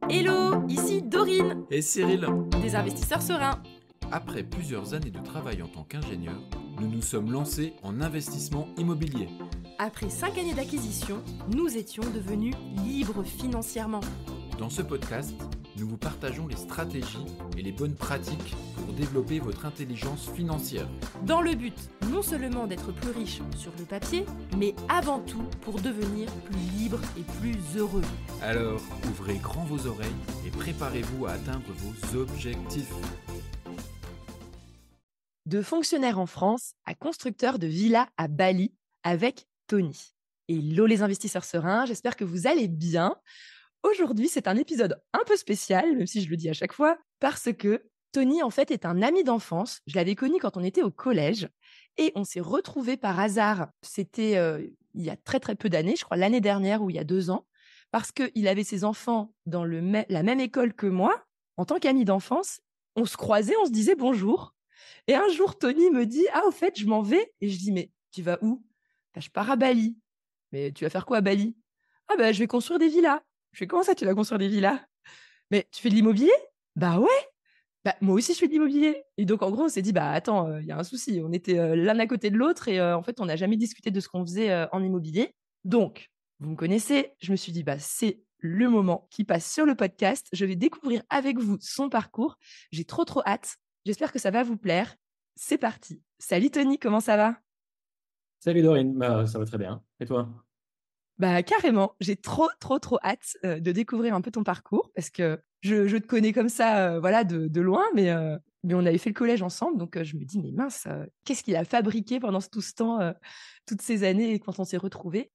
Hello, ici Dorine, Et Cyril, des investisseurs sereins. après plusieurs années de travail en tant qu'ingénieur, nous nous sommes lancés en investissement immobilier. Après 5 années d'acquisition, nous étions devenus libres financièrement. Dans ce podcast, nous vous partageons les stratégies et les bonnes pratiques pour développer votre intelligence financière. Dans le but non seulement d'être plus riche sur le papier, mais avant tout pour devenir plus libre et plus heureux. Alors, ouvrez grand vos oreilles et préparez-vous à atteindre vos objectifs. De fonctionnaire en France à constructeur de villas à Bali avec Tony. Hello les investisseurs sereins, j'espère que vous allez bien. Aujourd'hui, c'est un épisode un peu spécial, même si je le dis à chaque fois, parce que Tony, en fait, est un ami d'enfance. Je l'avais connu quand on était au collège et on s'est retrouvés par hasard. C'était il y a très très peu d'années, je crois l'année dernière ou il y a 2 ans, parce qu'il avait ses enfants dans la même école que moi. En tant qu'ami d'enfance, on se croisait, on se disait bonjour. Et un jour, Tony me dit: «Ah, au fait, je m'en vais.» Et je dis: «Mais tu vas où?» «Bah, je pars à Bali.» «Mais tu vas faire quoi à Bali?» «Ah, bah, je vais construire des villas.» Je fais: «Comment ça, tu vas construire des villas?» «Mais tu fais de l'immobilier?» «Bah ouais, bah moi aussi je fais de l'immobilier.» Et donc en gros, on s'est dit: «Bah attends, il y a un souci.» On était l'un à côté de l'autre et en fait, on n'a jamais discuté de ce qu'on faisait en immobilier. Donc, vous me connaissez, je me suis dit: «Bah c'est le moment qui passe sur le podcast. Je vais découvrir avec vous son parcours. J'ai trop trop hâte. J'espère que ça va vous plaire. C'est parti. Salut Tony, comment ça va?» Salut Dorine, ça va très bien. Et toi? Bah carrément, j'ai trop trop trop hâte de découvrir un peu ton parcours parce que je te connais comme ça, voilà, de loin, mais on avait fait le collège ensemble, donc je me dis: «Mais mince, qu'est-ce qu'il a fabriqué pendant tout ce temps, toutes ces années quand on s'est retrouvés?»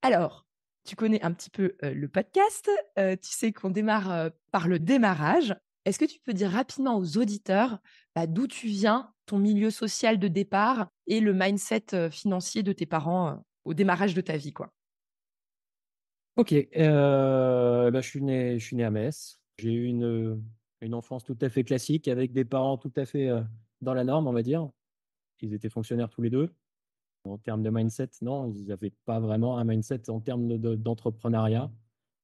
Alors, tu connais un petit peu le podcast, tu sais qu'on démarre par le démarrage. Est-ce que tu peux dire rapidement aux auditeurs bah, d'où tu viens, ton milieu social de départ et le mindset financier de tes parents au démarrage de ta vie, quoi? Ok, je suis né à Metz. J'ai eu une enfance tout à fait classique avec des parents tout à fait dans la norme, on va dire. Ils étaient fonctionnaires tous les deux. En termes de mindset, non, ils n'avaient pas vraiment un mindset en termes d'entrepreneuriat.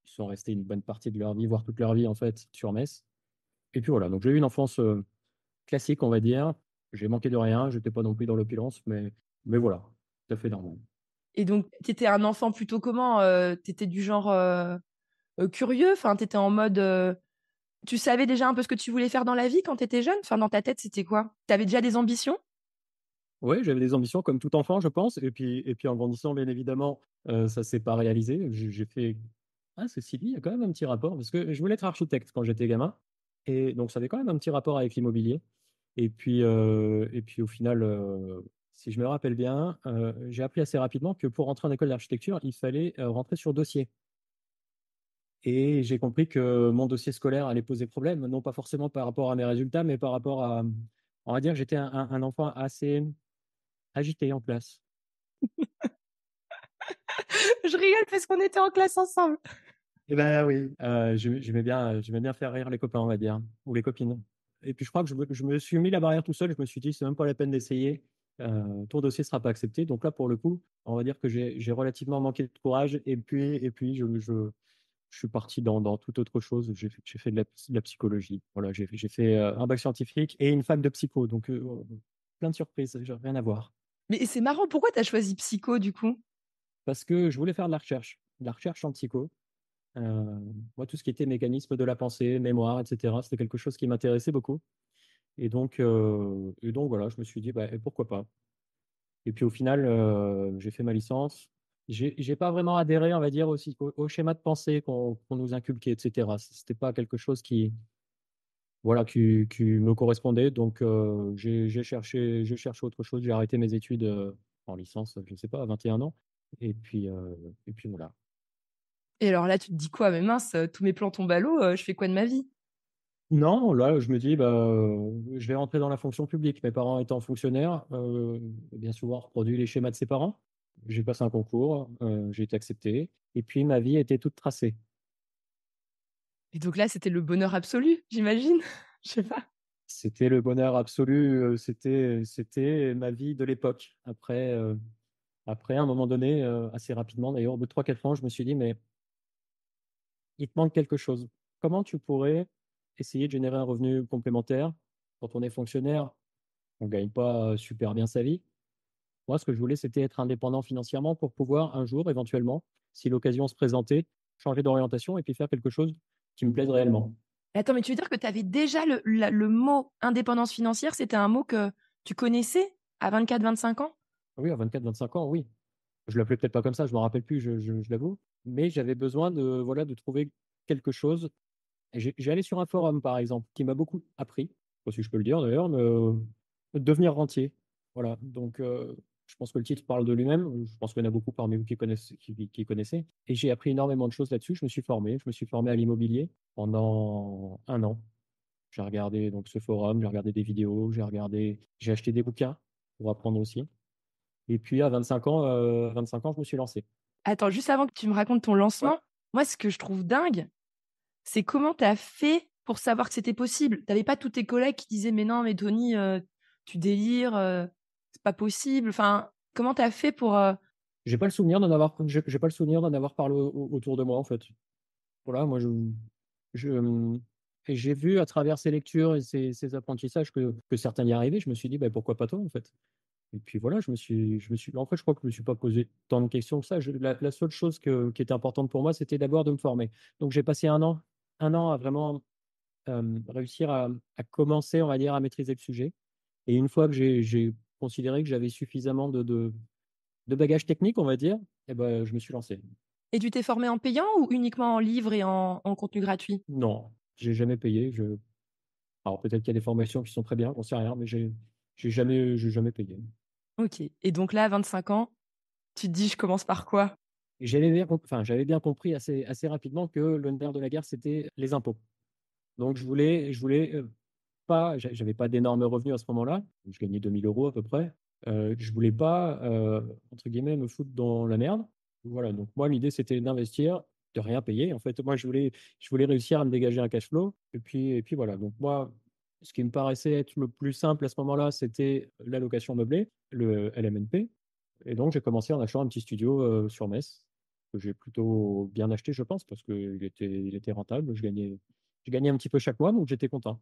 Ils sont restés une bonne partie de leur vie, voire toute leur vie en fait, sur Metz. Et puis voilà, donc j'ai eu une enfance classique, on va dire. J'ai manqué de rien, j'étais pas non plus dans l'opulence, mais voilà, tout à fait normal. Et donc, tu étais un enfant plutôt comment? Tu étais du genre curieux? Enfin, tu étais en mode. Tu savais déjà un peu ce que tu voulais faire dans la vie quand tu étais jeune? Enfin, dans ta tête, c'était quoi? Tu avais déjà des ambitions? Oui, j'avais des ambitions comme tout enfant, je pense. Et puis en grandissant, bien évidemment, ça s'est pas réalisé. J'ai fait ah, ceci dit, il y a quand même un petit rapport parce que je voulais être architecte quand j'étais gamin. Et donc, ça avait quand même un petit rapport avec l'immobilier. Et puis au final, si je me rappelle bien, j'ai appris assez rapidement que pour rentrer en école d'architecture, il fallait rentrer sur dossier. Et j'ai compris que mon dossier scolaire allait poser problème, non pas forcément par rapport à mes résultats, mais par rapport à, on va dire, j'étais un enfant assez agité en classe. Je rigole parce qu'on était en classe ensemble. Eh ben oui, j'aimais bien faire rire les copains, on va dire, ou les copines. Et puis je crois que je me suis mis la barrière tout seul. Je me suis dit, c'est même pas la peine d'essayer. Ton dossier sera pas accepté. Donc là, pour le coup, on va dire que j'ai relativement manqué de courage. Et puis je suis parti dans toute autre chose. J'ai fait de la psychologie. Voilà, j'ai fait un bac scientifique et une fac de psycho. Donc plein de surprises, rien à voir. Mais c'est marrant, pourquoi tu as choisi psycho du coup? Parce que je voulais faire de la recherche en psycho. Moi, tout ce qui était mécanisme de la pensée, mémoire, etc., c'était quelque chose qui m'intéressait beaucoup. Et donc voilà, je me suis dit, bah, et pourquoi pas? Et puis au final, j'ai fait ma licence. J'ai pas vraiment adhéré, on va dire, aussi au schéma de pensée qu'on nous inculquait, etc. C'était pas quelque chose voilà, qui me correspondait. Donc j'ai cherché autre chose. J'ai arrêté mes études en licence, je sais pas, à 21 ans. Et puis voilà. Et alors là, tu te dis quoi? Mais mince, tous mes plans tombent à l'eau, je fais quoi de ma vie? Non, là, je me dis, bah, je vais rentrer dans la fonction publique. Mes parents étant fonctionnaires, bien souvent reproduit les schémas de ses parents. J'ai passé un concours, j'ai été accepté, et puis ma vie était toute tracée. Et donc là, c'était le bonheur absolu, j'imagine? Je sais pas. C'était le bonheur absolu, c'était ma vie de l'époque. Après, à un moment donné, assez rapidement, d'ailleurs, au bout de 3 4 ans, je me suis dit, mais il te manque quelque chose. comment tu pourrais essayer de générer un revenu complémentaire? Quand on est fonctionnaire, on ne gagne pas super bien sa vie. Moi, ce que je voulais, c'était être indépendant financièrement pour pouvoir un jour, éventuellement, si l'occasion se présentait, changer d'orientation et puis faire quelque chose qui me plaise réellement. Attends, mais tu veux dire que tu avais déjà le mot indépendance financière, c'était un mot que tu connaissais à 24-25 ans? Oui, à 24-25 ans, oui. Je l'appelais peut-être pas comme ça, je m'en rappelle plus, je l'avoue. Mais j'avais besoin voilà, de trouver quelque chose. Et j'ai allé sur un forum, par exemple, qui m'a beaucoup appris, si je peux le dire d'ailleurs, devenir rentier. Voilà. Donc, je pense que le titre parle de lui-même. Je pense qu'il y en a beaucoup parmi vous qui connaissaient. Et j'ai appris énormément de choses là-dessus. Je me suis formé. Je me suis formé à l'immobilier pendant un an. J'ai regardé donc ce forum, j'ai regardé des vidéos, j'ai acheté des bouquins pour apprendre aussi. Et puis à 25 ans, je me suis lancé. Attends, juste avant que tu me racontes ton Ouais. lancement, moi, ce que je trouve dingue, c'est comment tu as fait pour savoir que c'était possible. Tu n'avais pas tous tes collègues qui disaient: «Mais non, mais Tony, tu délires, c'est pas possible». Enfin, comment tu as fait pour, J'ai pas le souvenir d'en avoir parlé autour de moi, en fait. Voilà, moi, je et j'ai vu à travers ces lectures et ces apprentissages que certains y arrivaient. Je me suis dit: «Bah, pourquoi pas toi, en fait?» Et puis voilà, en fait, je crois que je me suis pas posé tant de questions que ça. La seule chose qui était importante pour moi, c'était d'abord de me former. Donc j'ai passé un an à vraiment, réussir à commencer, on va dire, à maîtriser le sujet. Et une fois que j'ai considéré que j'avais suffisamment de bagages techniques, on va dire, et ben, je me suis lancé. et tu t'es formé en payant ou uniquement en livres et en contenu gratuit? Non, j'ai jamais payé. Alors peut-être qu'il y a des formations qui sont très bien, j'en sais rien, mais j'ai jamais payé. OK, et donc là, à 25 ans, tu te dis: «Je commence par quoi?» Et j'avais bien compris assez rapidement que le nerf de la guerre, c'était les impôts. Donc je voulais, pas j'avais pas d'énormes revenus à ce moment-là. Je gagnais 2 000 € à peu près. Je voulais pas, entre guillemets, «me foutre dans la merde». Voilà, donc moi, l'idée, c'était d'investir, de rien payer. En fait, moi, je voulais réussir à me dégager un cash flow et puis voilà. Donc moi, ce qui me paraissait être le plus simple à ce moment-là, c'était la location meublée, le LMNP. Et donc j'ai commencé en achetant un petit studio, sur Metz, que j'ai plutôt bien acheté, je pense, parce qu'il était rentable. Je gagnais un petit peu chaque mois, donc j'étais content.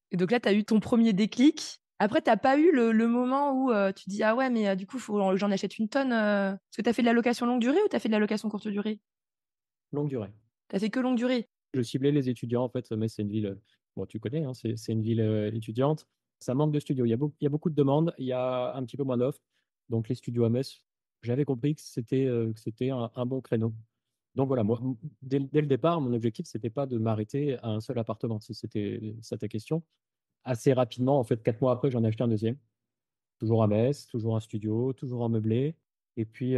Et donc là, tu as eu ton premier déclic. Après, tu as pas eu le moment où, tu dis: «Ah ouais, mais du coup, faut j'en achète une tonne», parce que tu as fait de la location longue durée ou tu as fait de la location courte durée? Longue durée. Tu as fait que longue durée? Je ciblais les étudiants, en fait. Metz, c'est une ville, bon, tu connais, hein, c'est une ville, étudiante. Ça manque de studios. Il y a beaucoup de demandes, il y a un petit peu moins d'offres. Donc les studios à Metz, j'avais compris que c'était un bon créneau. Donc voilà, moi, dès le départ, mon objectif, c'était pas de m'arrêter à un seul appartement, si c'était ça ta question. Assez rapidement, en fait, 4 mois après, j'en ai acheté un deuxième. Toujours à Metz, toujours un studio, toujours en meublé. Et puis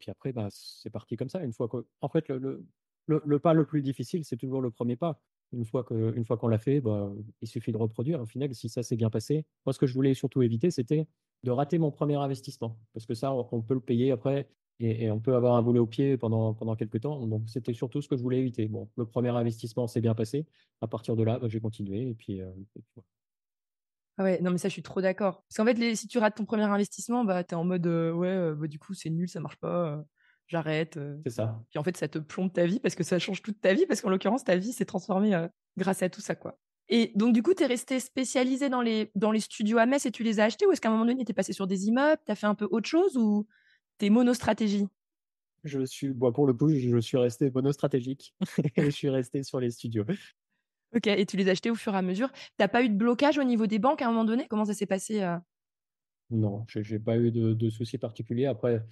après, bah, c'est parti comme ça. Une fois que, en fait, le pas le plus difficile, c'est toujours le premier pas. Une fois qu'on l'a fait, bah, il suffit de reproduire. Au final, si ça s'est bien passé, moi, ce que je voulais surtout éviter, c'était de rater mon premier investissement. Parce que ça, on peut le payer après et on peut avoir un boulet au pied pendant quelques temps. Donc, c'était surtout ce que je voulais éviter. Bon, le premier investissement s'est bien passé. À partir de là, bah, j'ai continué. Et puis voilà. Ah ouais, non, mais ça, je suis trop d'accord. Parce qu'en fait, si tu rates ton premier investissement, bah, tu es en mode, «Ouais, bah, du coup, c'est nul, ça marche pas, j'arrête», C'est ça. puis en fait, ça te plombe ta vie parce que ça change toute ta vie, parce qu'en l'occurrence, ta vie s'est transformée, grâce à tout ça, quoi. Et donc du coup, tu es resté spécialisé dans les studios à Metz et tu les as achetés, ou est-ce qu'à un moment donné, tu es passé sur des immeubles, tu as fait un peu autre chose, ou tu es monostratégie? Bon, pour le coup, je suis resté monostratégique et je suis resté sur les studios. OK, et tu les as achetés au fur et à mesure. Tu as pas eu de blocage au niveau des banques à un moment donné? Comment ça s'est passé, Non, j'ai pas eu de soucis particuliers. Après,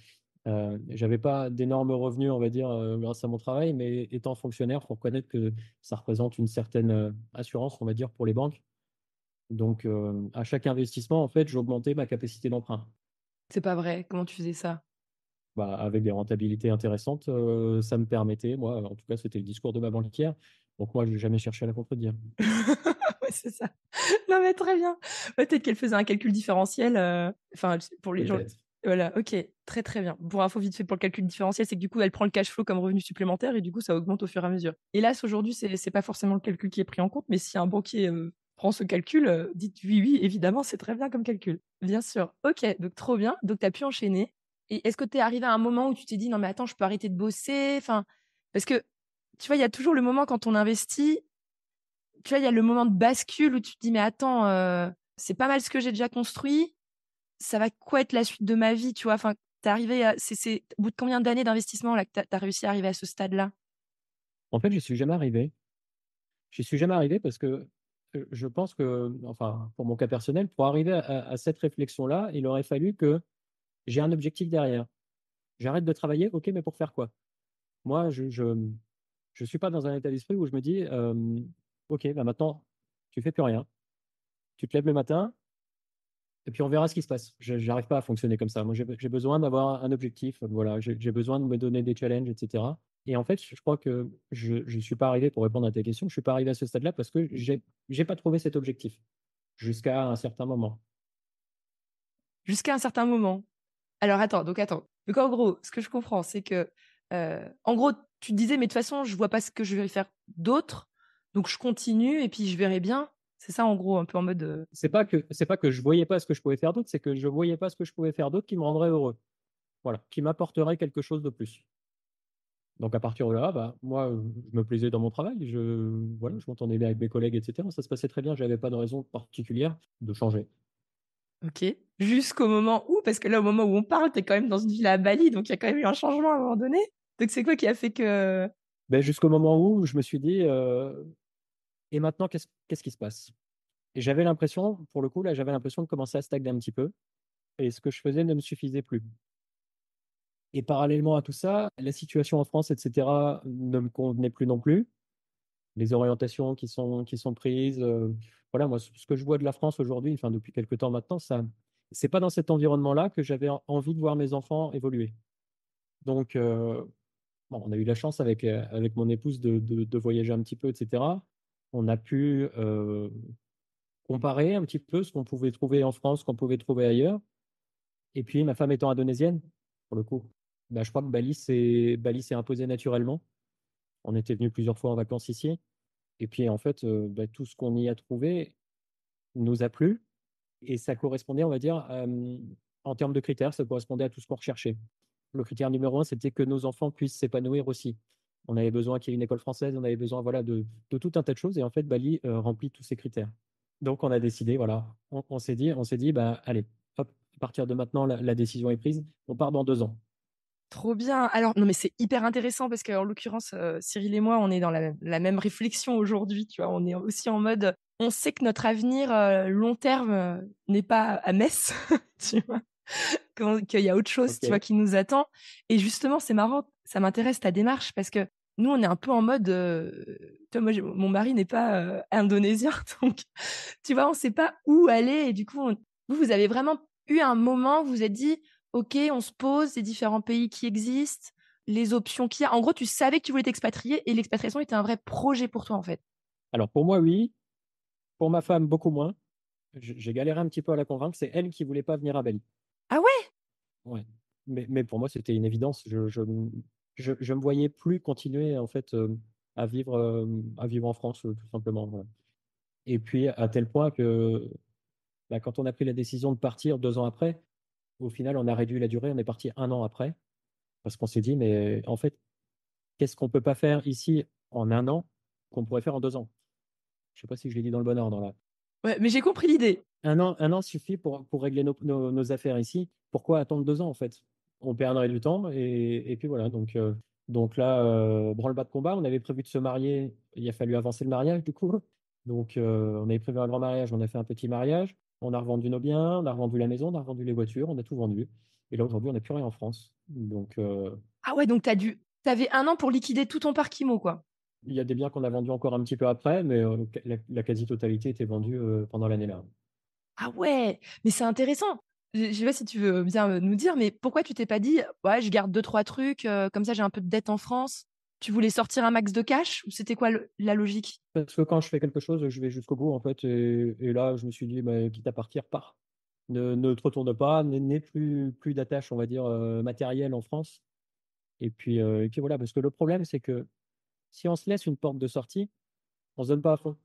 j'avais pas d'énormes revenus, on va dire, grâce à mon travail, mais étant fonctionnaire, faut reconnaître que ça représente une certaine, assurance, on va dire, pour les banques. Donc, à chaque investissement, en fait, j'augmentais ma capacité d'emprunt. C'est pas vrai? Comment tu faisais ça? Bah, avec des rentabilités intéressantes, ça me permettait, moi, en tout cas, c'était le discours de ma banquière, donc moi, j'ai jamais cherché à la contredire. Ouais, c'est ça. Non, mais très bien. Ouais, peut-être qu'elle faisait un calcul différentiel, enfin, pour les gens, Peut-être. voilà, OK, très, très bien. Pour info vite fait pour le calcul différentiel, c'est que du coup, elle prend le cash flow comme revenu supplémentaire et du coup, ça augmente au fur et à mesure. Hélas, aujourd'hui, c'est pas forcément le calcul qui est pris en compte, mais si un banquier, prend ce calcul, dites: «Oui, oui, évidemment, c'est très bien comme calcul». Bien sûr. OK, donc trop bien. Donc tu as pu enchaîner, et est-ce que tu es arrivé à un moment où tu t'es dit: «Non, mais attends, je peux arrêter de bosser?» Enfin, parce que tu vois, il y a toujours le moment quand on investit, tu vois, il y a le moment de bascule où tu te dis: «Mais attends, c'est pas mal ce que j'ai déjà construit, ça va quoi être la suite de ma vie?» tu vois? Enfin, tu arrivé à c'est au bout de combien d'années d'investissement là que tu as réussi à arriver à ce stade-là? En fait, j'y suis jamais arrivé. J'y suis jamais arrivé parce que, je pense que, enfin, pour mon cas personnel, pour arriver à cette réflexion-là, il aurait fallu que j'ai un objectif derrière. J'arrête de travailler, OK, mais pour faire quoi? Moi, je suis pas dans un état d'esprit où je me dis, «OK, bah, maintenant, tu fais plus rien. Tu te lèves le matin et puis on verra ce qui se passe». Je j'arrive pas à fonctionner comme ça. Moi, j'ai besoin d'avoir un objectif, voilà, j'ai besoin de me donner des challenges et cetera et en fait, je crois que je suis pas arrivé pour répondre à ta question, je suis pas arrivé à ce stade-là parce que j'ai pas trouvé cet objectif jusqu'à un certain moment. Jusqu'à un certain moment. Alors attends. Donc en gros, ce que je comprends, c'est que, en gros, tu te disais: «Mais de toute façon, je vois pas ce que je vais faire d'autre, donc je continue et puis je verrai bien». C'est ça en gros, un peu en mode, C'est pas que je voyais pas ce que je pouvais faire d'autre, c'est que je voyais pas ce que je pouvais faire d'autre qui me rendrait heureux. Voilà, qui m'apporterait quelque chose de plus. Donc à partir de là, bah, moi, je me plaisais dans mon travail, voilà, je m'entendais bien avec mes collègues et cetera. Ça se passait très bien, j'avais pas de raison particulière de changer. OK. Jusqu'au moment où parce que là, au moment où on parle, tu es quand même dans une villa à Bali, donc il y a quand même eu un changement à un moment donné. Donc c'est quoi qui a fait que Beh, jusqu'au moment où je me suis dit, «Et maintenant qu'est-ce qui se passe?» Et j'avais l'impression, pour le coup, là, j'avais l'impression de commencer à stagner un petit peu et ce que je faisais ne me suffisait plus. Et parallèlement à tout ça, la situation en France et cetera ne me convenait plus non plus. Les orientations qui sont prises, voilà, moi, ce que je vois de la France aujourd'hui, enfin, depuis quelque temps maintenant, ça c'est pas dans cet environnement-là que j'avais envie de voir mes enfants évoluer. Donc, bon, on a eu la chance avec mon épouse de voyager un petit peu et cetera. On a pu, comparer un petit peu ce qu'on pouvait trouver en France, qu'on pouvait trouver ailleurs et puis ma femme étant indonésienne, pour le coup, bah, je crois que Bali s'est imposé naturellement. On était venus plusieurs fois en vacances ici et puis en fait, bah, tout ce qu'on y a trouvé nous a plu et ça correspondait, on va dire, en termes de critères, ça correspondait à tout ce qu'on recherchait. Le critère numéro un, c'était que nos enfants puissent s'épanouir aussi. On avait besoin qu'il y ait une école française, on avait besoin, voilà, de tout un tas de choses et en fait, Bali, remplit tous ces critères. Donc on a décidé, voilà, on s'est dit: «Bah, allez, hop, à partir de maintenant, la décision est prise, on part dans 2 ans». trop bien. Alors non, mais c'est hyper intéressant parce qu'en l'occurrence, Cyril et moi, on est dans la même réflexion aujourd'hui, tu vois? On est aussi en mode, on sait que notre avenir, long terme, n'est pas à Metz, tu vois? Qu'il y a autre chose, tu vois, OK, qui nous attend et justement, c'est marrant, ça m'intéresse ta démarche parce que nous, on est un peu en mode, tu vois, moi, j'ai mon mari n'est pas, indonésien donc tu vois, on sait pas où aller et du coup, vous avez vraiment eu un moment où vous vous êtes dit: «OK, on se pose, les différents pays qui existent, les options qu'il y a». En gros, tu savais que tu voulais t'expatrier et l'expatriation était un vrai projet pour toi, en fait? alors pour moi, oui, pour ma femme, beaucoup moins. J'ai galéré un petit peu à la convaincre, c'est elle qui voulait pas venir à Bali. Ah ouais? Ouais, mais pour moi, c'était une évidence. Je me voyais plus continuer en fait, à vivre en France, tout simplement, voilà. Et puis à tel point que, bah, quand on a pris la décision de partir 2 ans après, au final, on a réduit la durée, on est parti 1 an après parce qu'on s'est dit: «Mais en fait, qu'est-ce qu'on peut pas faire ici en 1 an qu'on pourrait faire en 2 ans?» Je sais pas si je l'ai dit dans le bon ordre là. Ouais, mais j'ai compris l'idée. 1 an suffit pour régler nos affaires ici. Pourquoi attendre 2 ans, en fait? On perdrait du temps et puis voilà, donc là, branle-bas de combat. On avait prévu de se marier, il a fallu avancer le mariage du coup. Donc on avait prévu un grand mariage, on a fait un petit mariage. On a revendu nos biens, on a revendu la maison, on a revendu les voitures, on a tout vendu et là, aujourd'hui, on n'a plus rien en France. Donc Ah ouais, donc tu avais 1 an pour liquider tout ton parc immo, quoi? il y a des biens qu'on a vendus encore un petit peu après, mais la quasi-totalité était vendue, pendant l'année-là. Ah ouais! Mais c'est intéressant. Je sais pas si tu veux bien, nous dire, mais pourquoi tu t'es pas dit: «Ouais, je garde deux trois trucs, comme ça j'ai un peu de dette en France». Tu voulais sortir un max de cash ou c'était quoi le la logique? Parce que quand je fais quelque chose, je vais jusqu'au bout, en fait et là, je me suis dit: «Bah, quitte à partir, pars. Ne te retourne pas, n'aie plus d'attache, on va dire, matérielle en France» et puis voilà. Parce que le problème, c'est que si on se laisse une porte de sortie, on se donne pas à fond.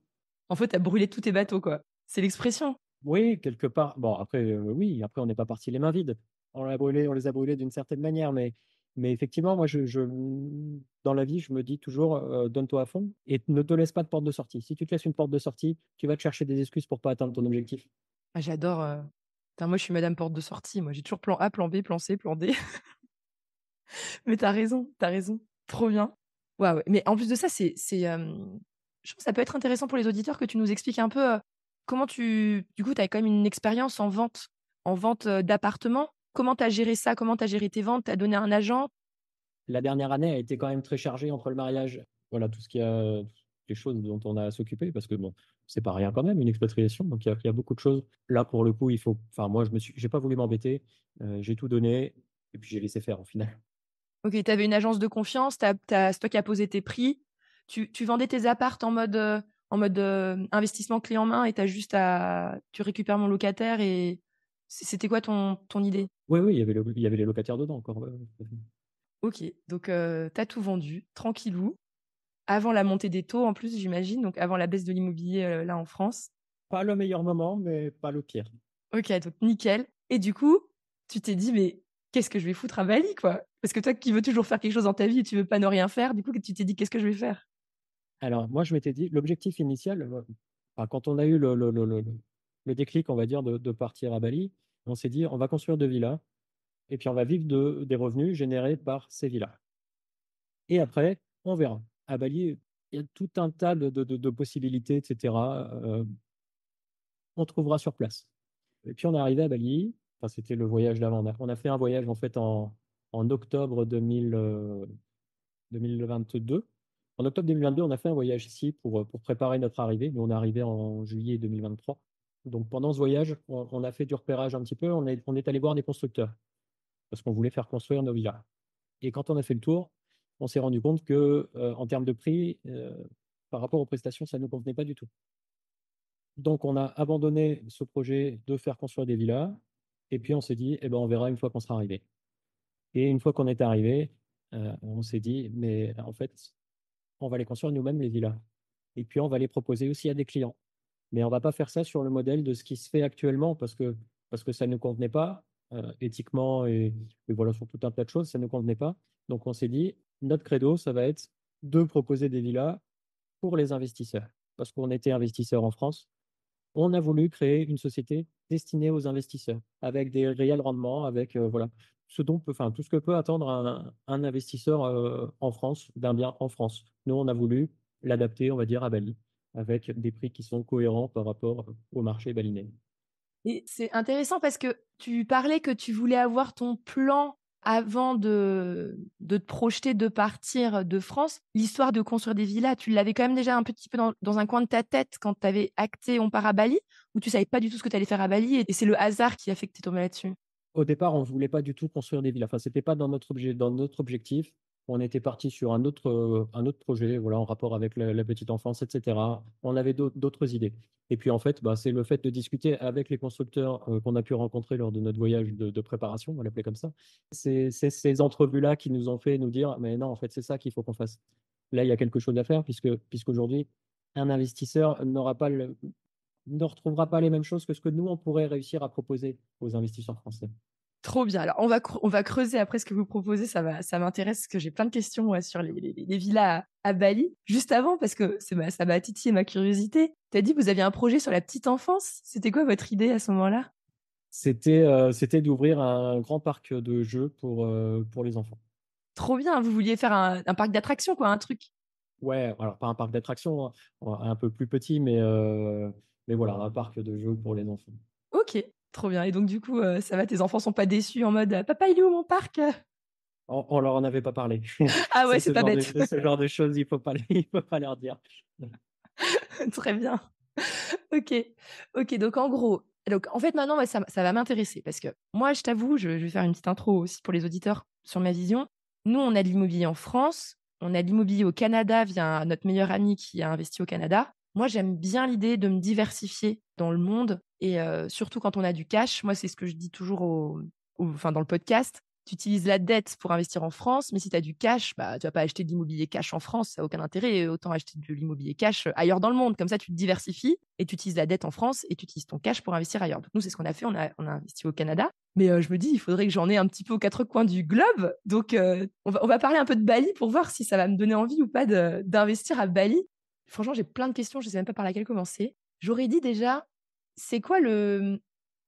En fait, tu as brûlé tous tes bateaux, quoi. C'est l'expression. Oui, quelque part, bon après, oui, après on n'est pas parti les mains vides. On les a brûlés d'une certaine manière, Mais effectivement, moi, dans la vie, je me dis toujours, donne-toi à fond et ne te laisse pas de porte de sortie. Si tu te laisses une porte de sortie, tu vas te chercher des excuses pour pas atteindre ton objectif. Ah, j'adore. Putain, moi, je suis madame porte de sortie. Moi, j'ai toujours plan A, plan B, plan C, plan D. Mais t'as raison, t'as raison. Trop bien. Waouh. Mais en plus de ça, je trouve que ça peut être intéressant pour les auditeurs que tu nous expliques un peu comment du coup, tu as quand même une expérience en vente d'appartements. Comment tu as géré ça? Comment tu as géré tes ventes? Tu as donné un agent? La dernière année a été quand même très chargée entre le mariage, voilà, tout ce qui a les choses dont on a à s'occuper parce que bon, c'est pas rien quand même une expatriation, donc il y a beaucoup de choses. Là, pour le coup, moi, j'ai pas voulu m'embêter, j'ai tout donné et puis j'ai laissé faire au final. Ok, tu avais une agence de confiance, c'est toi qui as posé tes prix. Tu vendais tes apparts en mode investissement clé en main et tu récupères mon locataire et c'était quoi ton idée? Oui, oui, il y avait les locataires dedans encore, ouais, ouais, tout à fait. Ok, donc tu as tout vendu, tranquillou, avant la montée des taux en plus, j'imagine, donc avant la baisse de l'immobilier là en France. Pas le meilleur moment, mais pas le pire. Ok, donc nickel. Et du coup, tu t'es dit, mais qu'est-ce que je vais foutre à Bali, quoi? Parce que toi qui veux toujours faire quelque chose dans ta vie et tu veux pas ne rien faire, du coup, tu t'es dit, qu'est-ce que je vais faire? Alors moi, je m'étais dit l'objectif initial, enfin, quand on a eu le déclic, on va dire, de partir à Bali, on s'est dit: «On va construire 2 villas et puis on va vivre des revenus générés par ces villas et après, on verra». À Bali, il y a tout un tas de possibilités et cetera, on trouvera sur place et puis on est arrivé à Bali, enfin, c'était le voyage d'avant. On a fait un voyage, en fait, en octobre 2022. En octobre 2022, on a fait un voyage ici pour préparer notre arrivée. Nous, on est arrivé en juillet 2023. Donc, pendant ce voyage, on a fait du repérage un petit peu. On est allé voir des constructeurs parce qu'on voulait faire construire nos villas. Et quand on a fait le tour, on s'est rendu compte que, en termes de prix, par rapport aux prestations, ça ne nous convenait pas du tout. Donc, on a abandonné ce projet de faire construire des villas. Et puis, on s'est dit, eh ben, on verra une fois qu'on sera arrivé. Et une fois qu'on est arrivé, on s'est dit, mais en fait, on va les construire nous-mêmes, les villas. Et puis, on va les proposer aussi à des clients. Mais on ne va pas faire ça sur le modèle de ce qui se fait actuellement parce que ça ne nous convenait pas éthiquement et voilà, sur tout un tas de choses, ça ne nous convenait pas. Donc, on s'est dit, notre credo, ça va être de proposer des villas pour les investisseurs. Parce qu'on était investisseurs en France, on a voulu créer une société destinée aux investisseurs, avec des réels rendements, avec voilà, enfin, tout ce que peut attendre un investisseur en France, d'un bien en France. Nous, on a voulu l'adapter, on va dire, à Bali, avec des prix qui sont cohérents par rapport au marché balinais. Et c'est intéressant parce que tu parlais que tu voulais avoir ton plan avant de te projeter de partir de France. L'histoire de construire des villas, tu l'avais quand même déjà un petit peu dans un coin de ta tête quand tu avais acté On part à Bali, ou tu savais pas du tout ce que tu allais faire à Bali et c'est le hasard qui a fait que tu es tombé là-dessus? Au départ, on ne voulait pas du tout construire des villas. Enfin, c'était pas dans notre objectif. On était parti sur un autre projet, voilà, en rapport avec la petite enfance, etc. On avait d'autres idées. Et puis, en fait, bah, c'est le fait de discuter avec les constructeurs qu'on a pu rencontrer lors de notre voyage de préparation, on va l'appeler comme ça. C'est ces entrevues-là qui nous ont fait nous dire, mais non, en fait, c'est ça qu'il faut qu'on fasse. Là, il y a quelque chose à faire puisqu'aujourd'hui, un investisseur ne retrouvera pas les mêmes choses que ce que nous, on pourrait réussir à proposer aux investisseurs français. Trop bien. Alors, on va creuser après ce que vous proposez. Ça m'intéresse parce que j'ai plein de questions ouais, sur les villas à Bali. Juste avant, parce que ça m'a titillé ma curiosité. Tu as dit que vous aviez un projet sur la petite enfance. C'était quoi votre idée à ce moment-là? C'était d'ouvrir un grand parc de jeux pour les enfants. Trop bien. Vous vouliez faire un parc d'attractions, quoi, un truc. Ouais, alors pas un parc d'attractions, hein, un peu plus petit, mais voilà, un parc de jeux pour les enfants. Ok, trop bien. Et donc, du coup, ça va, tes enfants sont pas déçus en mode Papa, il est où mon parc? On leur en avait pas parlé. Ah ouais, Ça, c'est pas bête. ce genre de choses, il faut pas, il faut pas leur dire. Très bien. Ok, ok. Donc, en gros, donc, en fait, maintenant, ouais, ça va m'intéresser parce que moi, je t'avoue, je vais faire une petite intro aussi pour les auditeurs sur ma vision. Nous, on a de l'immobilier en France, on a de l'immobilier au Canada via notre meilleur ami qui a investi au Canada. Moi, j'aime bien l'idée de me diversifier dans le monde et surtout quand on a du cash. Moi, c'est ce que je dis toujours enfin, dans le podcast. Tu utilises la dette pour investir en France, mais si tu as du cash, bah, tu vas pas acheter de l'immobilier cash en France, ça n'a aucun intérêt. Autant acheter de l'immobilier cash ailleurs dans le monde. Comme ça, tu te diversifies et tu utilises la dette en France et tu utilises ton cash pour investir ailleurs. Donc, nous, c'est ce qu'on a fait. On a investi au Canada. Mais je me dis, il faudrait que j'en ai un petit peu aux quatre coins du globe. Donc, on va parler un peu de Bali pour voir si ça va me donner envie ou pas d'investir à Bali. Franchement, j'ai plein de questions, je ne sais même pas par laquelle commencer. J'aurais dit déjà, c'est quoi le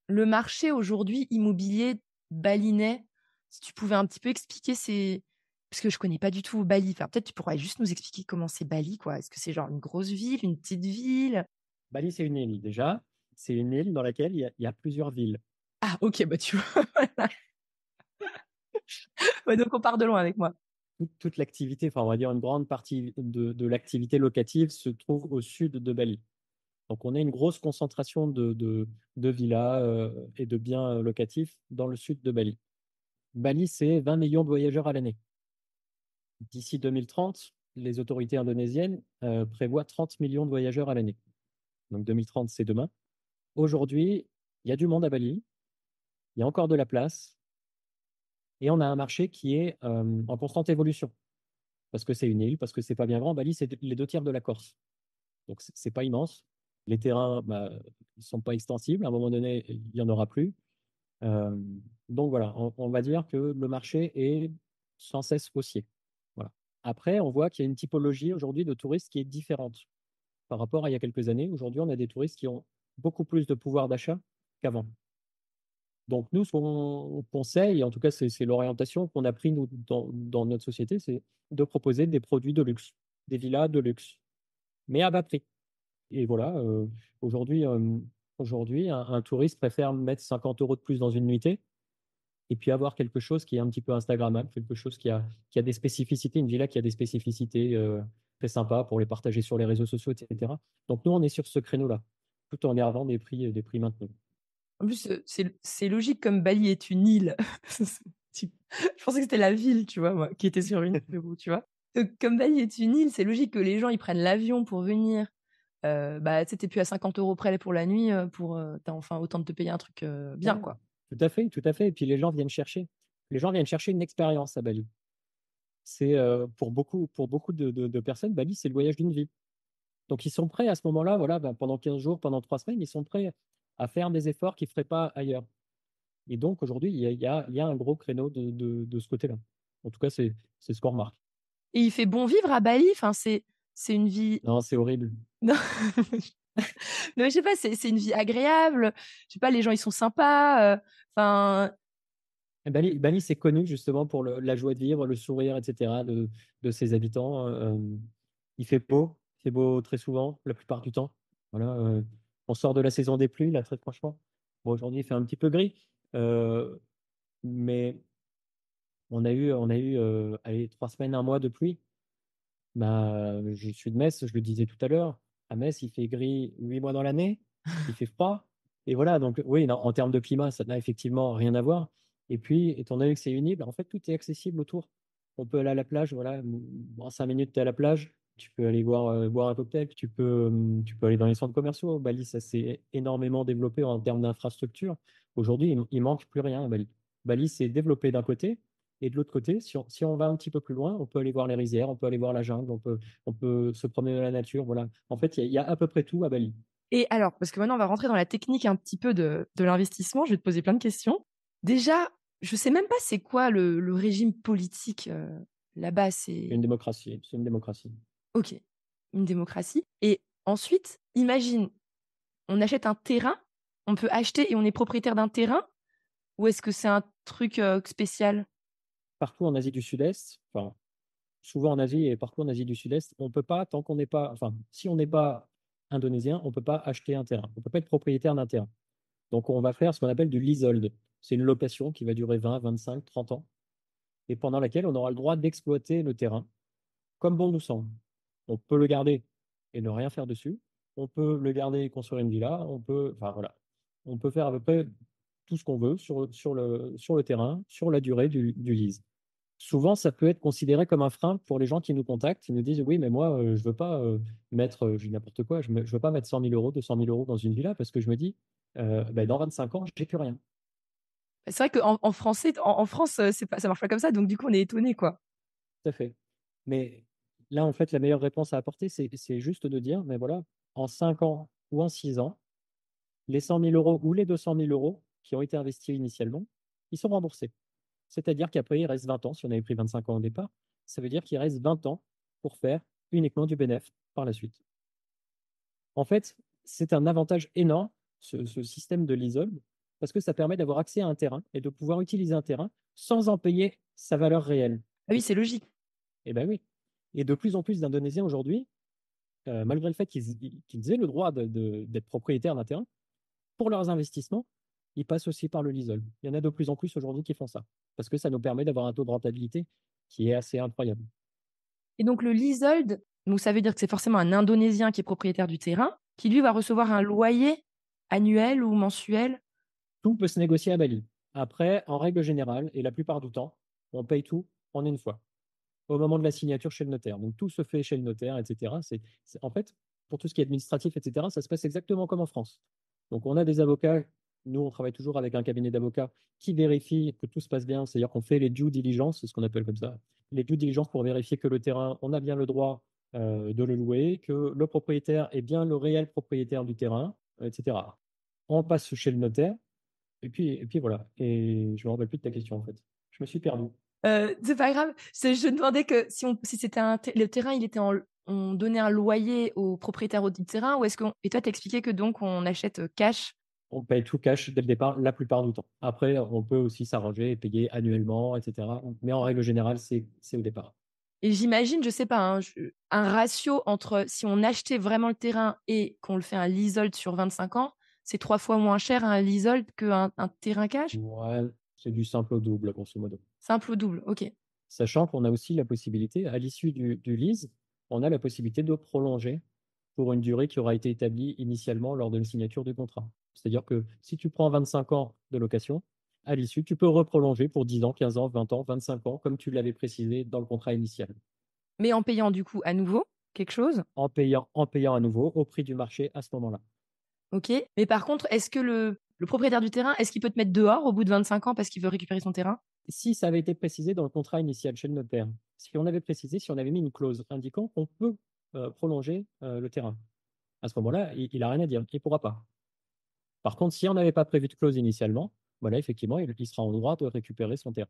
marché aujourd'hui immobilier balinais? Si tu pouvais un petit peu expliquer, c'est parce que je connais pas du tout Bali. Enfin, peut-être tu pourrais juste nous expliquer comment c'est Bali, quoi. Est-ce que c'est genre une grosse ville, une petite ville? Bali, c'est une île déjà. C'est une île dans laquelle il y a plusieurs villes. Ah, ok, bah tu vois. Ouais, donc on part de loin avec moi. Toute l'activité, enfin, on va dire une grande partie de l'activité locative se trouve au sud de Bali. Donc, on a une grosse concentration de villas et de biens locatifs dans le sud de Bali. Bali, c'est 20 millions de voyageurs à l'année. D'ici 2030, les autorités indonésiennes prévoient 30 millions de voyageurs à l'année. Donc 2030, c'est demain. Aujourd'hui, il y a du monde à Bali, il y a encore de la place, et on a un marché qui est en constante évolution. Parce que c'est une île, parce que c'est pas bien grand. Bali, c'est les 2 tiers de la Corse. Donc c'est pas immense. Les terrains, bah, ils sont pas extensibles. À un moment donné, il y en aura plus. Euh, donc voilà, on va dire que le marché est sans cesse haussier. Voilà. Après, on voit qu'il y a une typologie aujourd'hui de touristes qui est différente par rapport à il y a quelques années. Aujourd'hui, on a des touristes qui ont beaucoup plus de pouvoir d'achat qu'avant. Donc nous, ce qu'on conseille, en tout cas c'est l'orientation qu'on a pris nous, dans notre société, c'est de proposer des produits de luxe, des villas de luxe, mais à bas prix. Et voilà, aujourd'hui, un touriste préfère mettre 50 euros de plus dans une nuitée et puis avoir quelque chose qui est un petit peu Instagrammable, quelque chose qui a des spécificités, une villa qui a des spécificités très sympas pour les partager sur les réseaux sociaux, etc. Donc nous, on est sur ce créneau-là, tout en gardant des prix maintenus. En plus, c'est logique comme Bali est une île. Je pensais que c'était la ville, tu vois, moi, qui était sur une île, tu vois. Donc, comme Bali est une île, c'est logique que les gens ils prennent l'avion pour venir. Bah, tu sais, t'es plus à 50 euros près pour la nuit, t'as enfin autant de te payer un truc bien, Ouais, quoi. tout à fait, tout à fait. Et puis les gens viennent chercher. Les gens viennent chercher une expérience à Bali. C'est pour beaucoup de personnes, Bali, c'est le voyage d'une vie. Donc ils sont prêts à ce moment-là, voilà, ben, pendant 15 jours, pendant 3 semaines, ils sont prêts à faire des efforts qu'ils ne feraient pas ailleurs. Et donc aujourd'hui, il y a un gros créneau de ce côté-là. En tout cas, c'est ce qu'on remarque. Et il fait bon vivre à Bali. Enfin, c'est une vie. Non, c'est horrible. Non, non, je sais pas, c'est une vie agréable. Je sais pas, les gens ils sont sympas. Enfin, Et Bali, c'est connu justement pour la joie de vivre, le sourire, etc. de ses habitants. Il fait beau très souvent, la plupart du temps. Voilà, on sort de la saison des pluies, là, très franchement. Bon, aujourd'hui, il fait un petit peu gris, euh, mais on a eu allez, 3 semaines, un mois de pluie. Bah, je suis de Metz, je le disais tout à l'heure. À Metz, il fait gris 8 mois dans l'année, il fait froid. Et voilà, donc oui, non, en termes de climat, ça n'a effectivement rien à voir. Et puis, étant donné que c'est une île, en fait, tout est accessible autour. On peut aller à la plage, voilà, en 5 minutes, tu es à la plage. Tu peux aller boire un cocktail, tu peux aller dans les centres commerciaux. Bali, ça s'est énormément développé en termes d'infrastructure. Aujourd'hui, il manque plus rien à Bali. Bali s'est développé d'un côté, et de l'autre côté, si on va un petit peu plus loin, on peut aller voir les rizières, on peut aller voir la jungle, on peut se promener dans la nature. Voilà. En fait, il y a à peu près tout à Bali. et alors, parce que maintenant on va rentrer dans la technique un petit peu de l'investissement, je vais te poser plein de questions. Déjà, je sais même pas c'est quoi le régime politique là-bas. C'est Une démocratie, c'est une démocratie. ok, une démocratie. Et ensuite, imagine, on achète un terrain, on peut acheter et on est propriétaire d'un terrain, ou est-ce que c'est un truc spécial? Partout en Asie du Sud-Est, enfin, souvent en Asie et partout en Asie du Sud-Est, on peut pas, tant qu'on n'est pas, enfin, si on n'est pas indonésien, on peut pas acheter un terrain. On peut pas être propriétaire d'un terrain. Donc, on va faire ce qu'on appelle du leasehold. C'est une location qui va durer 20, 25, 30 ans et pendant laquelle on aura le droit d'exploiter le terrain comme bon nous semble. On peut le garder et ne rien faire dessus. On peut le garder et construire une villa. Enfin voilà, on peut faire à peu près tout ce qu'on veut sur le terrain, sur la durée du lease. Souvent, ça peut être considéré comme un frein pour les gens qui nous contactent. Ils nous disent, oui, mais moi, je veux pas mettre, je dis n'importe quoi, je veux pas mettre 100 000 euros, 200 000 euros dans une villa parce que je me dis, ben, dans 25 ans, j'ai plus rien. C'est vrai qu'en français, en France, c'est pas, ça marche pas comme ça, donc du coup on est étonné, quoi. Tout à fait. Mais là, en fait, la meilleure réponse à apporter, c'est juste de dire, mais voilà, en 5 ans ou en 6 ans, les 100 000 euros ou les 200 000 euros qui ont été investis initialement, ils sont remboursés. C'est-à-dire qu'après, il reste 20 ans. Si on avait pris 25 ans au départ, ça veut dire qu'il reste 20 ans pour faire uniquement du bénéfice par la suite. En fait, c'est un avantage énorme, ce système de l'ISOL, parce que ça permet d'avoir accès à un terrain et de pouvoir utiliser un terrain sans en payer sa valeur réelle. Ah oui, c'est logique. Eh bien oui. Et de plus en plus d'Indonésiens aujourd'hui, malgré le fait qu'ils aient le droit d'être propriétaires d'un terrain, pour leurs investissements, ils passent aussi par le LISOL. Il y en a de plus en plus aujourd'hui qui font ça, parce que ça nous permet d'avoir un taux de rentabilité qui est assez incroyable. Et donc le leasehold, donc ça veut dire que c'est forcément un Indonésien qui est propriétaire du terrain, qui lui va recevoir un loyer annuel ou mensuel. Tout peut se négocier à Bali. Après, en règle générale, et la plupart du temps, on paye tout en une fois, au moment de la signature chez le notaire. Donc tout se fait chez le notaire, etc. En fait, pour tout ce qui est administratif, etc., ça se passe exactement comme en France. Donc on a des avocats, nous on travaille toujours avec un cabinet d'avocats qui vérifie que tout se passe bien, c'est-à-dire qu'on fait les due diligence, c'est ce qu'on appelle comme ça, les due diligence pour vérifier que le terrain, on a bien le droit de le louer, que le propriétaire est bien le réel propriétaire du terrain, etc. On passe chez le notaire, et puis voilà. Et je me rappelle plus de ta question en fait. Je me suis perdu. C'est pas grave. Je demandais que si c'était le terrain, on donnait un loyer au propriétaire du terrain, ou est-ce qu'on et toi t'expliquais que donc on achète cash. On paye tout cash dès le départ, la plupart du temps. Après, on peut aussi s'arranger et payer annuellement, etc. Mais en règle générale, c'est au départ. Et j'imagine, je sais pas, hein, un ratio entre si on achetait vraiment le terrain et qu'on le fait un leasehold sur 25 ans, c'est 3 fois moins cher un leasehold qu'un un terrain cash? Ouais, c'est du simple au double, grosso modo. Simple ou double? OK. Sachant qu'on a aussi la possibilité, à l'issue du lease, on a la possibilité de prolonger pour une durée qui aura été établie initialement lors de la signature du contrat. C'est-à-dire que si tu prends 25 ans de location, à l'issue, tu peux reprolonger pour 10 ans, 15 ans, 20 ans, 25 ans, comme tu l'avais précisé dans le contrat initial, Mais en payant du coup à nouveau quelque chose? en payant à nouveau au prix du marché à ce moment-là. OK. Mais par contre, est-ce que le propriétaire du terrain, est-ce qu'il peut te mettre dehors au bout de 25 ans parce qu'il veut récupérer son terrain? Si ça avait été précisé dans le contrat initial chez le notaire, si on avait précisé, si on avait mis une clause indiquant qu'on peut prolonger le terrain, à ce moment-là, il n'a rien à dire, il ne pourra pas. Par contre, si on n'avait pas prévu de clause initialement, voilà, effectivement, il sera en droit de récupérer son terrain.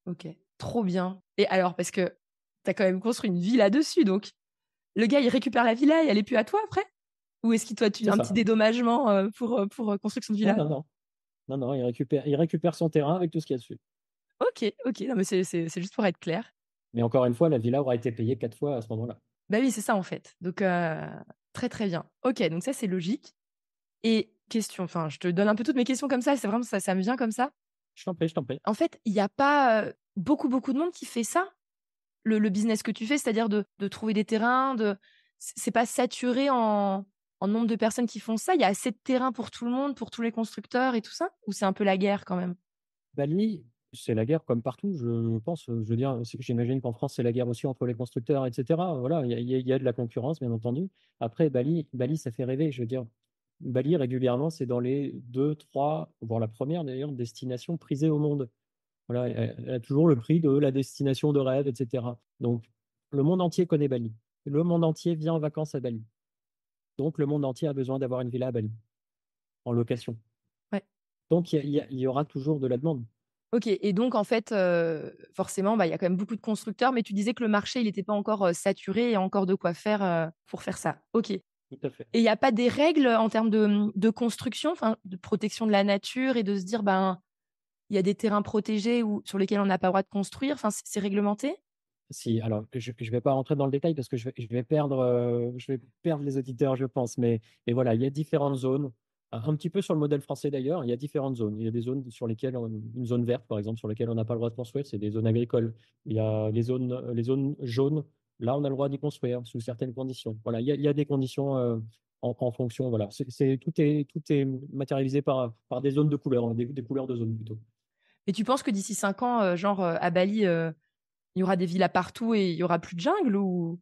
OK. Trop bien. Et alors, parce que tu as quand même construit une villa dessus, donc le gars, il récupère la villa et elle est plus à toi après? Ou est-ce qu'il doit C'est un petit ça. dédommagement pour construction de Non, villa? non, non. Non, non, il récupère son terrain avec tout ce qu'il y a dessus. OK, OK. Non, mais c'est juste pour être clair. Mais encore une fois, la villa aura été payée 4 fois à ce moment-là. Bah oui, c'est ça en fait. Donc, très, très bien. OK, donc ça, c'est logique. Et question, enfin, je te donne un peu toutes mes questions comme ça, c'est vraiment ça me vient comme ça. Je t'en prie, je t'en prie. En fait, il y a pas, beaucoup, beaucoup de monde qui fait ça? Le business que tu fais, c'est-à-dire de trouver des terrains, c'est pas saturé en nombre de personnes qui font ça? Il y a assez de terrain pour tout le monde, pour tous les constructeurs et tout ça? Ou c'est un peu la guerre quand même? Bali, c'est la guerre comme partout, je pense. Je veux dire, j'imagine qu'en France, c'est la guerre aussi entre les constructeurs, etc. Voilà, il y a de la concurrence, bien entendu. Après, Bali, ça fait rêver. Je veux dire, Bali, régulièrement, c'est dans les deux, trois, voire la première d'ailleurs, destination prisée au monde. Voilà, elle a toujours le prix de la destination de rêve, etc. Donc, le monde entier connaît Bali. Le monde entier vient en vacances à Bali. Donc, le monde entier a besoin d'avoir une villa à Bali, en location. Ouais. Donc, il y aura toujours de la demande. OK, et donc en fait, forcément, bah, il y a quand même beaucoup de constructeurs, mais tu disais que le marché, il était pas encore, saturé, il y a encore de quoi faire, pour faire ça. OK, et Tout à fait. il y a pas des règles en termes de construction, enfin, de protection de la nature et de se dire, ben, il y a des terrains protégés ou sur lesquels on n'a pas le droit de construire, enfin, c'est réglementé? Si, alors, je ne vais pas rentrer dans le détail parce que je vais perdre les auditeurs, je pense. Mais voilà, il y a différentes zones, un petit peu sur le modèle français d'ailleurs, il y a différentes zones. Il y a des zones sur lesquelles, une zone verte par exemple, sur lesquelles on n'a pas le droit de construire, c'est des zones agricoles. Il y a les zones jaunes, là on a le droit d'y construire sous certaines conditions. Voilà, il y a des conditions en fonction. Voilà, tout est matérialisé par des zones de couleurs, hein, des couleurs de zones plutôt. Et tu penses que d'ici 5 ans, genre, à Bali, il y aura des villas partout et il y aura plus de jungle ou?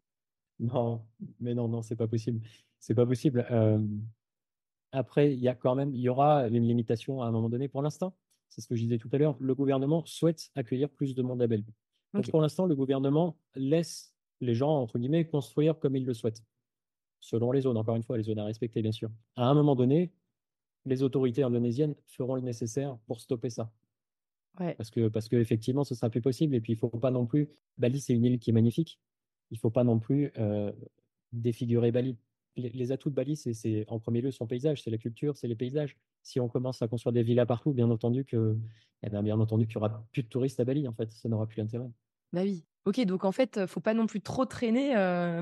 Non, mais non, non, c'est pas possible. C'est pas possible. Après, il y aura une limitation à un moment donné. Pour l'instant, c'est ce que je disais tout à l'heure, le gouvernement souhaite accueillir plus de monde à Belle. Donc OK. pour l'instant, le gouvernement laisse les gens, entre guillemets, construire comme ils le souhaitent, selon les zones, encore une fois, les zones à respecter, bien sûr. À un moment donné, les autorités indonésiennes feront le nécessaire pour stopper ça. Ouais. Parce que effectivement, ce sera plus possible. Et puis, il faut pas non plus. Bali, c'est une île qui est magnifique. Il faut pas non plus défigurer Bali. Les atouts de Bali, en premier lieu son paysage, c'est la culture, c'est les paysages. Si on commence à construire des villas partout, bien entendu qu'il y aura plus de touristes à Bali. En fait, ça n'aura plus d'intérêt. Bah oui. OK, donc en fait, faut pas non plus trop traîner,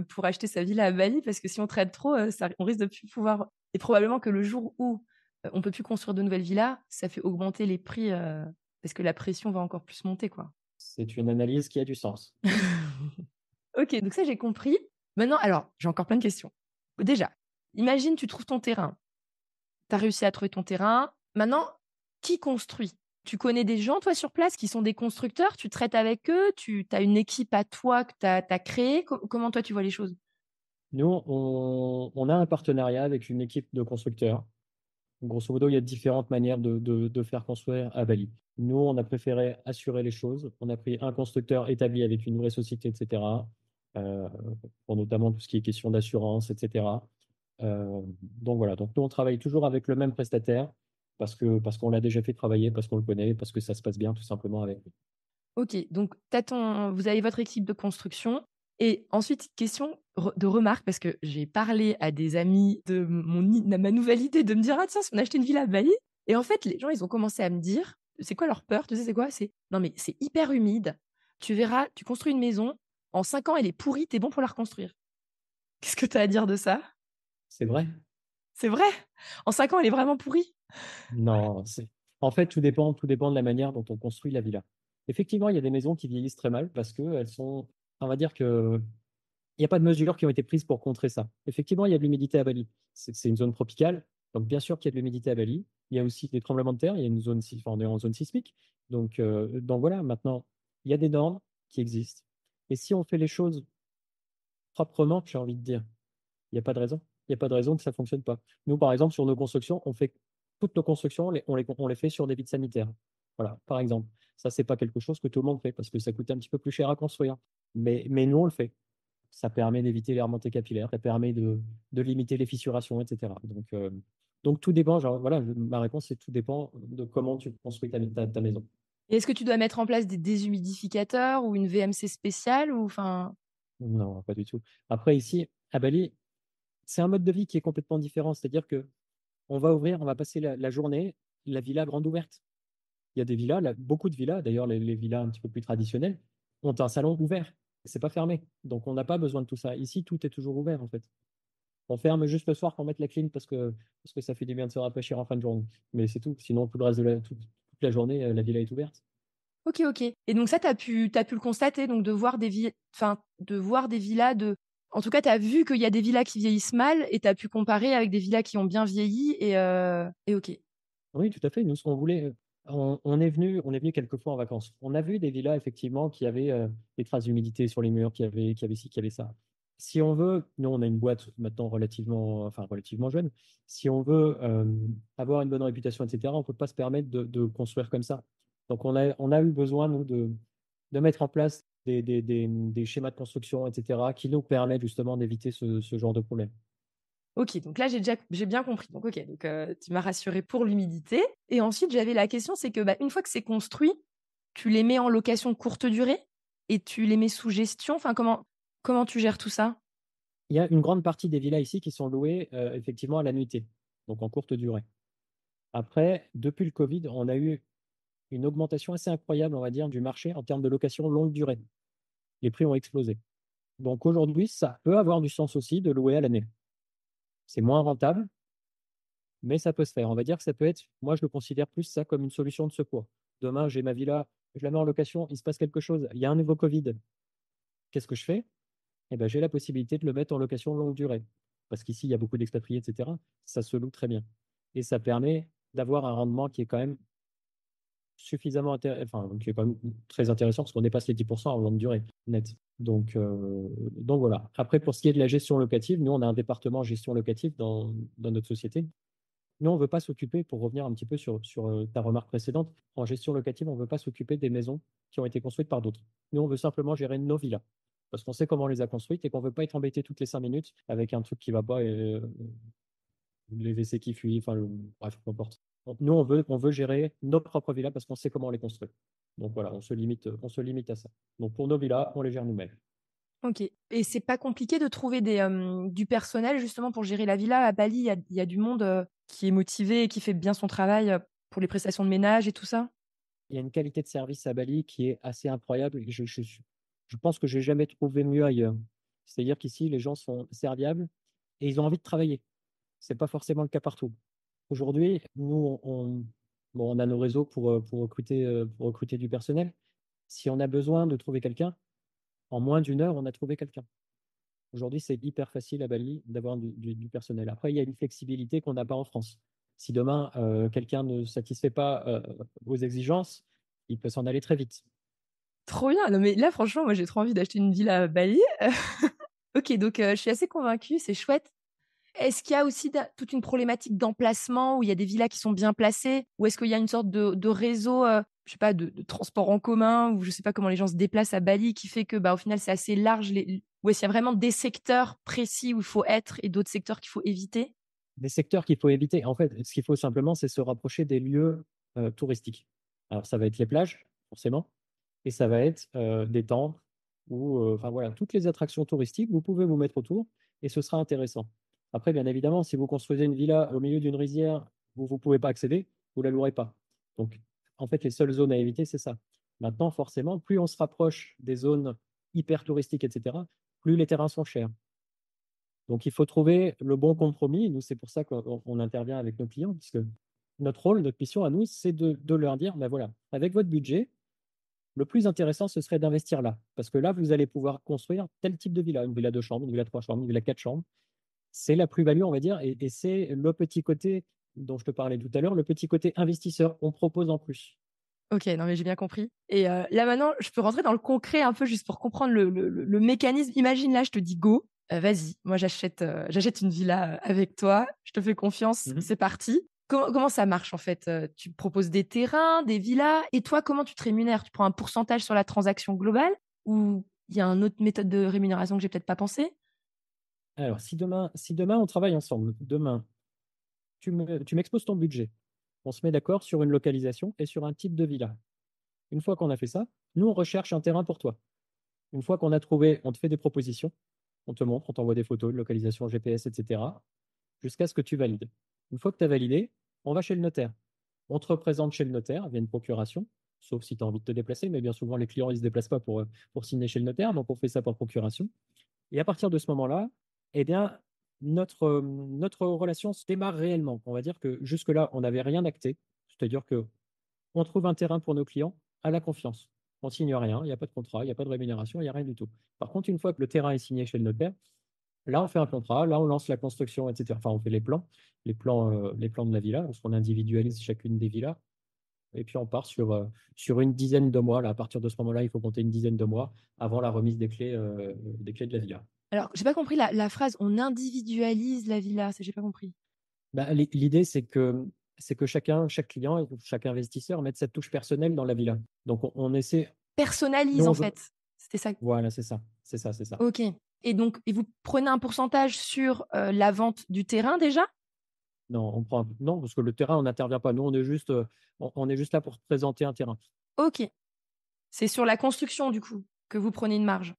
pour acheter sa villa à Bali parce que si on traîne trop, on risque de plus pouvoir et probablement que le jour où, on peut plus construire de nouvelles villas, ça fait augmenter les prix, parce que la pression va encore plus monter, quoi. C'est une analyse qui a du sens. OK, donc ça, j'ai compris. Maintenant, alors, j'ai encore plein de questions. Déjà, imagine, tu trouves ton terrain. Tu as réussi à trouver ton terrain. Maintenant, qui construit? Tu connais des gens, toi, sur place, qui sont des constructeurs? Tu traites avec eux? Tu as une équipe à toi que tu as créée? Comment toi, tu vois les choses? Nous, on a un partenariat avec une équipe de constructeurs. Grosso modo, il y a différentes manières de faire construire à Bali. Nous, on a préféré assurer les choses. On a pris un constructeur établi avec une vraie société, etc., euh, pour notamment tout ce qui est question d'assurance, etc. Donc voilà, donc nous, on travaille toujours avec le même prestataire parce qu'on l'a déjà fait travailler, parce qu'on le connaît, parce que ça se passe bien tout simplement avec lui. OK, donc vous avez votre équipe de construction et ensuite question de remarque parce que j'ai parlé à des amis de ma nouvelle idée de me dire: «Ah tiens, si on achetait une villa à Bali» et en fait, les gens, ils ont commencé à me dire c'est quoi leur peur? Tu sais c'est quoi? C'est: «Non mais c'est hyper humide, tu verras, tu construis une maison, en 5 ans elle est pourrie, tu es bon pour la reconstruire». Qu'est-ce que tu as à dire de ça? C'est vrai? C'est vrai? En 5 ans elle est vraiment pourrie? Non, en fait, tout dépend de la manière dont on construit la villa. Effectivement, il y a des maisons qui vieillissent très mal parce qu'elles sont, on va dire que il n'y a pas de mesures qui ont été prises pour contrer ça. Effectivement, il y a de l'humidité à Bali. C'est une zone tropicale, donc bien sûr qu'il y a de l'humidité à Bali. Il y a aussi des tremblements de terre, il y a une zone, enfin, on est en zone sismique. Donc voilà, maintenant, il y a des normes qui existent. Et si on fait les choses proprement, j'ai envie de dire, il n'y a pas de raison. Il n'y a pas de raison que ça ne fonctionne pas. Nous, par exemple, sur nos constructions, toutes nos constructions, on les fait sur des vides sanitaires. Voilà, par exemple. Ça, c'est pas quelque chose que tout le monde fait parce que ça coûte un petit peu plus cher à construire. Mais nous, on le fait. Ça permet d'éviter les remontées capillaires, ça permet de limiter les fissurations, etc. Donc tout dépend, genre, voilà, ma réponse, c'est tout dépend de comment tu construis ta maison. Et est-ce que tu dois mettre en place des déshumidificateurs ou une VMC spéciale ou enfin Non, pas du tout. Après, ici, à Bali, c'est un mode de vie qui est complètement différent. C'est-à-dire que on va passer la journée, la villa grande ouverte. Il y a des villas, beaucoup de villas, d'ailleurs les villas un petit peu plus traditionnelles, ont un salon ouvert. C'est pas fermé. Donc on n'a pas besoin de tout ça. Ici, tout est toujours ouvert en fait. On ferme juste le soir pour mettre la clim parce que ça fait du bien de se rafraîchir en fin de journée. Mais c'est tout. Sinon, tout le reste toute la journée, la villa est ouverte. OK, OK. Et donc ça, tu as pu le constater, donc de voir des villas en tout cas, tu as vu qu'il y a des villas qui vieillissent mal et tu as pu comparer avec des villas qui ont bien vieilli et OK. Oui, tout à fait. Nous, ce qu'on voulait, on est venu quelques fois en vacances. On a vu des villas, effectivement, qui avaient des traces d'humidité sur les murs, qui avaient ci, qui avaient ça. Si on veut, nous, on a une boîte maintenant relativement jeune. Si on veut avoir une bonne réputation, etc., on ne peut pas se permettre de construire comme ça. Donc, on a eu besoin, nous, de mettre en place des schémas de construction, etc., qui nous permettent justement d'éviter ce genre de problème. OK, donc là, j'ai bien compris. Donc OK, donc tu m'as rassurée pour l'humidité et ensuite, j'avais la question, c'est que, bah, une fois que c'est construit, tu les mets en location courte durée et tu les mets sous gestion? Enfin, comment tu gères tout ça? Il y a une grande partie des villas ici qui sont louées effectivement à la nuitée, donc en courte durée. Après, depuis le Covid, on a eu une augmentation assez incroyable, on va dire, du marché en termes de location longue durée. Les prix ont explosé. Donc aujourd'hui, ça peut avoir du sens aussi de louer à l'année. C'est moins rentable, mais ça peut se faire. On va dire que ça peut être, moi je le considère plus ça comme une solution de secours. Demain, j'ai ma villa, je la mets en location, il se passe quelque chose, il y a un nouveau Covid. Qu'est-ce que je fais? Eh ben, j'ai la possibilité de le mettre en location longue durée. Parce qu'ici, il y a beaucoup d'expatriés, etc. Ça se loue très bien. Et ça permet d'avoir un rendement qui est quand même qui est quand même très intéressant parce qu'on dépasse les 10% en longue durée, net. Donc voilà. Après, pour ce qui est de la gestion locative, nous, on a un département gestion locative dans notre société. Nous, on ne veut pas s'occuper, pour revenir un petit peu sur ta remarque précédente, en gestion locative, on ne veut pas s'occuper des maisons qui ont été construites par d'autres. Nous, on veut simplement gérer nos villas. Parce qu'on sait comment on les a construites et qu'on ne veut pas être embêté toutes les 5 minutes avec un truc qui ne va pas et les WC qui fuient, enfin, bref, peu importe. Donc, nous, on veut gérer nos propres villas parce qu'on sait comment on les construit. Donc voilà, on se limite à ça. Donc pour nos villas, on les gère nous-mêmes. OK, et c'est pas compliqué de trouver du personnel justement pour gérer la villa? À Bali, il y a du monde, qui est motivé et qui fait bien son travail, pour les prestations de ménage et tout ça? Il y a une qualité de service à Bali qui est assez incroyable et je pense que j'ai jamais trouvé mieux ailleurs. C'est-à-dire qu'ici, les gens sont serviables et ils ont envie de travailler. C'est pas forcément le cas partout. Aujourd'hui, nous, bon, on a nos réseaux pour recruter du personnel. Si on a besoin de trouver quelqu'un, en moins d'une heure, on a trouvé quelqu'un. Aujourd'hui, c'est hyper facile à Bali d'avoir du personnel. Après, il y a une flexibilité qu'on n'a pas en France. Si demain, quelqu'un ne satisfait pas aux exigences, il peut s'en aller très vite. Trop bien! Non mais là franchement, moi j'ai trop envie d'acheter une villa à Bali. OK, donc je suis assez convaincue, c'est chouette. Est-ce qu'il y a aussi toute une problématique d'emplacement où il y a des villas qui sont bien placées? Ou est-ce qu'il y a une sorte de réseau, je sais pas, de transport en commun ou je sais pas comment les gens se déplacent à Bali qui fait que, bah, au final, c'est assez large ou est-ce qu'il y a vraiment des secteurs précis où il faut être et d'autres secteurs qu'il faut éviter? Des secteurs qu'il faut éviter. En fait, ce qu'il faut simplement, c'est se rapprocher des lieux touristiques. Alors, ça va être les plages, forcément, et ça va être des temples ou, enfin voilà, toutes les attractions touristiques, vous pouvez vous mettre autour et ce sera intéressant. Après, bien évidemment, si vous construisez une villa au milieu d'une rizière où vous ne pouvez pas accéder, vous ne la louerez pas. Donc, en fait, les seules zones à éviter, c'est ça. Maintenant, forcément, plus on se rapproche des zones hyper touristiques, etc., plus les terrains sont chers. Donc, il faut trouver le bon compromis. Nous, c'est pour ça qu'on intervient avec nos clients, puisque notre rôle, notre mission à nous, c'est de leur dire, ben voilà, avec votre budget, le plus intéressant, ce serait d'investir là. Parce que là, vous allez pouvoir construire tel type de villa, une villa 2 chambres, une villa 3 chambres, une villa 4 chambres. C'est la plus-value, on va dire, et c'est le petit côté dont je te parlais tout à l'heure, le petit côté investisseur qu'on propose en plus. OK, non mais j'ai bien compris et là maintenant, je peux rentrer dans le concret un peu juste pour comprendre le mécanisme. Imagine là, je te dis: «Go, vas-y, moi j'achète une villa, avec toi, je te fais confiance, Mhm. c'est parti». Comment ça marche en fait? Tu proposes des terrains, des villas et toi comment tu te rémunères? Tu prends un pourcentage sur la transaction globale ou il y a une autre méthode de rémunération que j'ai peut-être pas pensé? Alors, si demain on travaille ensemble, demain, tu m'exposes ton budget, on se met d'accord sur une localisation et sur un type de villa. Une fois qu'on a fait ça, nous, on recherche un terrain pour toi. Une fois qu'on a trouvé, on te fait des propositions, on te montre, on t'envoie des photos, de localisation GPS, etc., jusqu'à ce que tu valides. Une fois que tu as validé, on va chez le notaire. On te représente chez le notaire via une procuration, sauf si tu as envie de te déplacer, mais bien souvent, les clients, ils ne se déplacent pas pour signer chez le notaire, donc on fait ça par procuration. Et à partir de ce moment-là, eh bien, notre relation se démarre réellement. On va dire que jusque-là, on n'avait rien acté, c'est-à-dire que on trouve un terrain pour nos clients à la confiance. On signe rien, il n'y a pas de contrat, il n'y a pas de rémunération, il n'y a rien du tout. Par contre, une fois que le terrain est signé chez le notaire, là, on fait un contrat, là, on lance la construction, etc. Enfin, on fait les plans de la villa, parce qu'on individualise chacune des villas. Et puis, on part sur une dizaine de mois. Là, à partir de ce moment-là, il faut compter une dizaine de mois avant la remise des clés de la villa. Alors, j'ai pas compris la phrase: «On individualise la villa», ça j'ai pas compris. Bah, l'idée, c'est que chaque client, chaque investisseur mette sa touche personnelle dans la villa. Donc, on essaie, nous, Personnalise on en veut, fait, c'était ça? voilà, c'est ça, c'est ça, c'est ça. OK, et vous prenez un pourcentage sur, la vente du terrain déjà? Non, non, parce que le terrain, on n'intervient pas. Nous, on est juste là pour présenter un terrain. OK. C'est sur la construction du coup, que vous prenez une marge?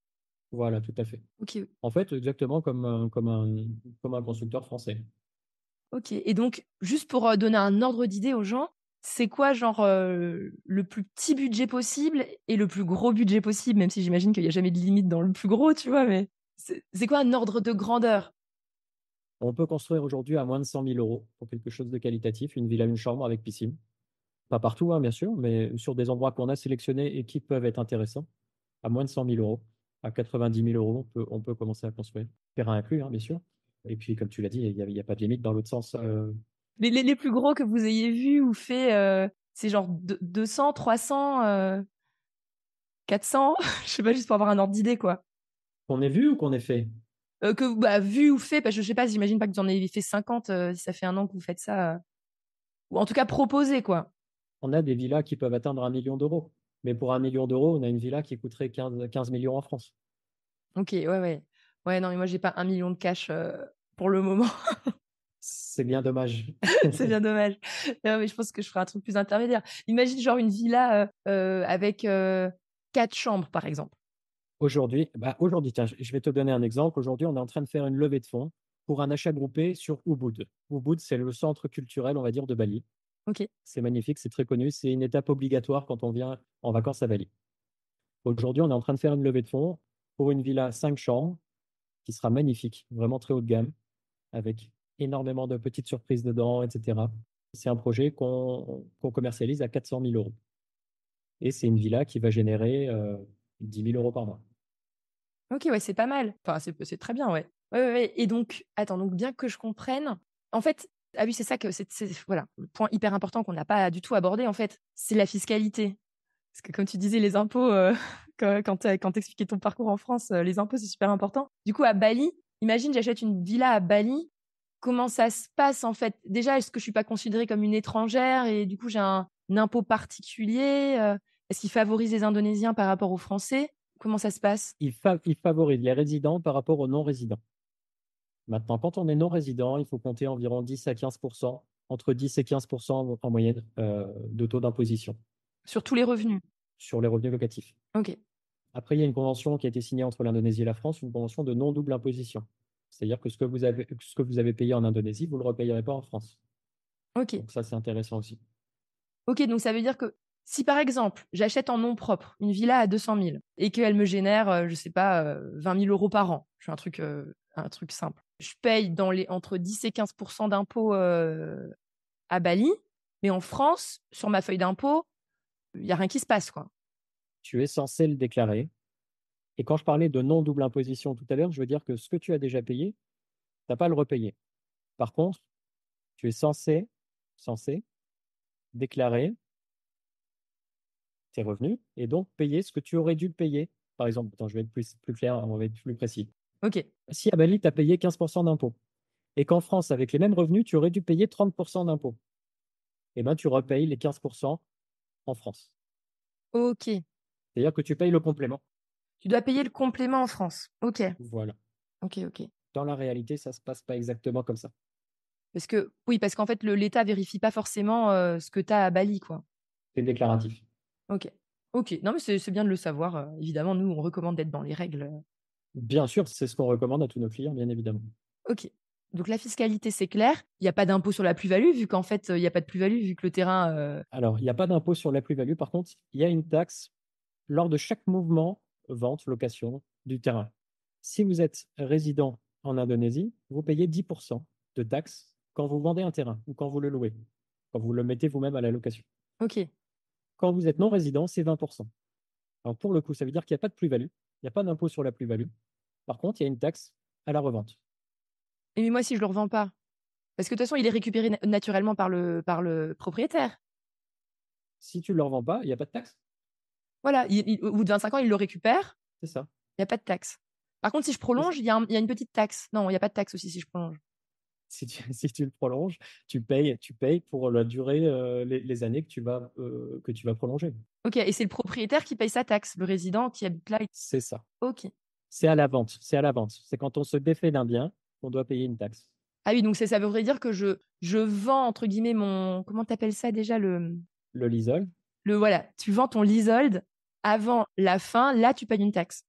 Voilà, tout à fait. OK, En fait, exactement comme un constructeur français. OK, et donc juste pour, donner un ordre d'idée aux gens, c'est quoi genre, le plus petit budget possible et le plus gros budget possible? Même si j'imagine qu'il y a jamais de limite dans le plus gros, tu vois? Mais c'est quoi un ordre de grandeur? On peut construire aujourd'hui à moins de 100 000 euros pour quelque chose de qualitatif, une villa, une chambre avec piscine. Pas partout, hein, bien sûr, mais sur des endroits qu'on a sélectionnés et qui peuvent être intéressants, à moins de 100 000 euros. À 90 000 euros, on peut commencer à construire. Terrain inclus, hein, bien sûr. Et puis, comme tu l'as dit, il y a pas de limite dans l'autre sens. Les plus gros que vous ayez vus ou fait, c'est genre 200, 300, 400? Je sais pas, juste pour avoir un ordre d'idée, quoi. Qu'on ait vu ou qu'on ait fait? Bah, vu ou fait, parce que je sais pas, j'imagine pas que vous en ayez fait 50, si ça fait un an que vous faites ça, ou en tout cas proposé, quoi. On a des villas qui peuvent atteindre 1 million d'euros. Mais pour 1 million d'euros, on a une villa qui coûterait 15 millions en France. OK, ouais, ouais. Ouais, non, mais moi j'ai pas 1 million de cash, pour le moment. C'est bien dommage. C'est bien dommage. Non, mais je pense que je ferai un truc plus intermédiaire. Imagine genre une villa avec 4 chambres, par exemple. Aujourd'hui, tiens, je vais te donner un exemple. Aujourd'hui, on est en train de faire une levée de fonds pour un achat groupé sur Ubud. Ubud, c'est le centre culturel, on va dire, de Bali. Ok. C'est magnifique, c'est très connu. C'est une étape obligatoire quand on vient en vacances à Bali. Aujourd'hui, on est en train de faire une levée de fonds pour une villa 5 chambres qui sera magnifique, vraiment très haut de gamme, avec énormément de petites surprises dedans, etc. C'est un projet qu'on commercialise à 400 000 euros. Et c'est une villa qui va générer 10 000 euros par mois. Ok, ouais, c'est pas mal. Enfin, c'est très bien, ouais. Ouais, ouais, ouais. Et donc, attends, donc bien que je comprenne, en fait, ah oui, c'est ça que voilà, le point hyper important qu'on n'a pas du tout abordé, en fait, c'est la fiscalité. Parce que comme tu disais, les impôts, quand t'expliquais ton parcours en France, les impôts, c'est super important. Du coup, à Bali, imagine, j'achète une villa à Bali. Comment ça se passe, en fait? Déjà, est-ce que je suis pas considérée comme une étrangère et du coup, j'ai un impôt particulier? Est-ce qu'il favorise les Indonésiens par rapport aux Français? Comment ça se passe? Il favorise les résidents par rapport aux non-résidents. Maintenant, quand on est non-résident, il faut compter environ 10 à 15%, entre 10 et 15% en moyenne de taux d'imposition Sur tous les revenus? sur les revenus locatifs. Ok, Après, il y a une convention qui a été signée entre l'Indonésie et la France, une convention de non-double imposition. C'est-à-dire que ce que vous avez payé en Indonésie, vous ne le repayerez pas en France. ok. Donc ça, c'est intéressant aussi. Ok, donc ça veut dire que si par exemple, j'achète en nom propre une villa à 200 000 et qu'elle me génère, je sais pas, 20 000 euros par an, je fais un truc simple. Je paye entre 10 et 15% d'impôts à Bali, mais en France, sur ma feuille d'impôt, il n'y a rien qui se passe, quoi. Tu es censé le déclarer. Et quand je parlais de non-double imposition tout à l'heure, je veux dire que ce que tu as déjà payé, tu n'as pas à le repayer. Par contre, tu es censé déclarer tes revenus et donc payer ce que tu aurais dû payer. Par exemple, attends, je vais être plus clair, on va être plus précis. Ok, Si à Bali, tu as payé 15% d'impôts et qu'en France, avec les mêmes revenus, tu aurais dû payer 30% d'impôts, eh ben, tu repayes les 15% en France. ok. C'est-à-dire que tu payes le complément. Tu dois payer le complément en France. Ok, Voilà. ok, ok. Dans la réalité, ça ne se passe pas exactement comme ça. Oui, parce qu'en fait, l'État vérifie pas forcément ce que tu as à Bali, quoi. C'est déclaratif. Ok. Ok. Non, mais c'est bien de le savoir. Évidemment, nous, on recommande d'être dans les règles. Bien sûr, c'est ce qu'on recommande à tous nos clients, bien évidemment. Ok. Donc la fiscalité, c'est clair. Il n'y a pas d'impôt sur la plus-value, vu qu'en fait, il n'y a pas de plus-value, vu que le terrain. Alors, il n'y a pas d'impôt sur la plus-value. Par contre, il y a une taxe lors de chaque mouvement, vente, location du terrain. Si vous êtes résident en Indonésie, vous payez 10% de taxes quand vous vendez un terrain ou quand vous le louez, quand vous le mettez vous-même à la location. Ok. Quand vous êtes non résident, c'est 20%. Alors pour le coup, ça veut dire qu'il n'y a pas de plus-value, il n'y a pas d'impôt sur la plus-value. Par contre, il y a une taxe à la revente. Et mais moi, si je le revends pas, parce que de toute façon, il est récupéré naturellement par le propriétaire. Si tu ne le revends pas, il n'y a pas de taxe. Voilà. Au bout de 25 ans, il le récupère. C'est ça. Il n'y a pas de taxe. Par contre, si je C'est ça. prolonge, il y a une petite taxe. Non, il n'y a pas de taxe aussi si je prolonge. Si tu le prolonges, tu payes pour la durée, les années que tu vas prolonger. Ok. Et c'est le propriétaire qui paye sa taxe, le résident qui habite là. C'est ça. Ok. C'est à la vente. C'est à la vente. C'est quand on se défait d'un bien qu'on doit payer une taxe. Ah oui, donc ça voudrait dire que je vends, entre guillemets, mon. Comment t'appelles ça déjà Le lisol, voilà, tu vends ton leasehold avant la fin, là, tu payes une taxe.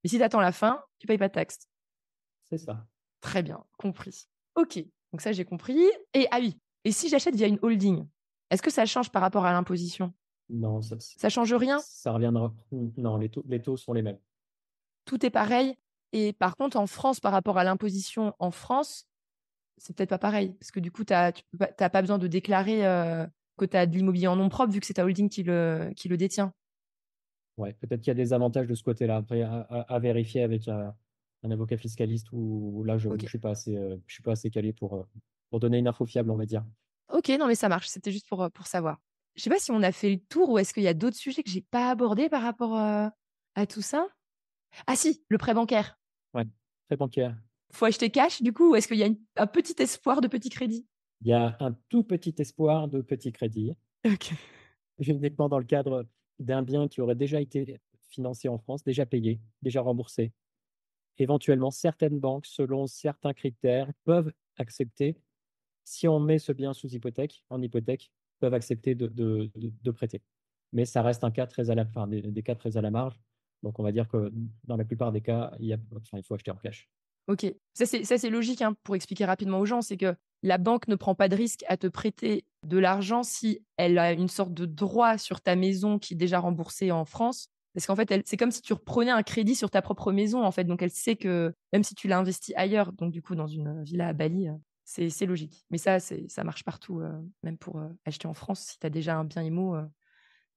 Mais si tu attends la fin, tu payes pas de taxe. c'est ça. Très bien, compris. Ok, donc ça, j'ai compris. Et ah oui, et si j'achète via une holding, est-ce que ça change par rapport à l'imposition? Non, Ça change rien? ça reviendra. Non, les taux sont les mêmes. Tout est pareil. Et par contre, en France, par rapport à l'imposition en France, c'est peut-être pas pareil. Parce que du coup, t'as pas besoin de déclarer que tu as de l'immobilier en nom propre vu que c'est ta holding qui le détient. Ouais, peut-être qu'il y a des avantages de ce côté-là. Après, à vérifier avec un avocat fiscaliste ou là, je Ok. ne je suis pas assez calé pour donner une info fiable, on va dire. Ok, non mais ça marche, c'était juste pour savoir. Je sais pas si on a fait le tour ou est-ce qu'il y a d'autres sujets que j'ai pas abordés par rapport à tout ça. Ah si, le prêt bancaire. Ouais, très bancaire. Faut acheter cash du coup ou est-ce qu'il y a un petit espoir de petit crédit? Il y a un tout petit espoir de petit crédit, Ok. uniquement dans le cadre d'un bien qui aurait déjà été financé en France, déjà payé, déjà remboursé. Éventuellement, certaines banques, selon certains critères, peuvent accepter si on met ce bien sous hypothèque, en hypothèque, peuvent accepter de prêter. Mais ça reste un cas très enfin, des cas très à la marge. Donc, on va dire que dans la plupart des cas, il faut acheter en cash. Ok, ça c'est logique hein, pour expliquer rapidement aux gens, c'est que la banque ne prend pas de risque à te prêter de l'argent si elle a une sorte de droit sur ta maison qui est déjà remboursée en France. Parce qu'en fait, c'est comme si tu reprenais un crédit sur ta propre maison, en fait. Donc, elle sait que même si tu l'as investi ailleurs, donc du coup, dans une villa à Bali, c'est logique. Mais ça marche partout, même pour acheter en France. Si tu as déjà un bien IMO,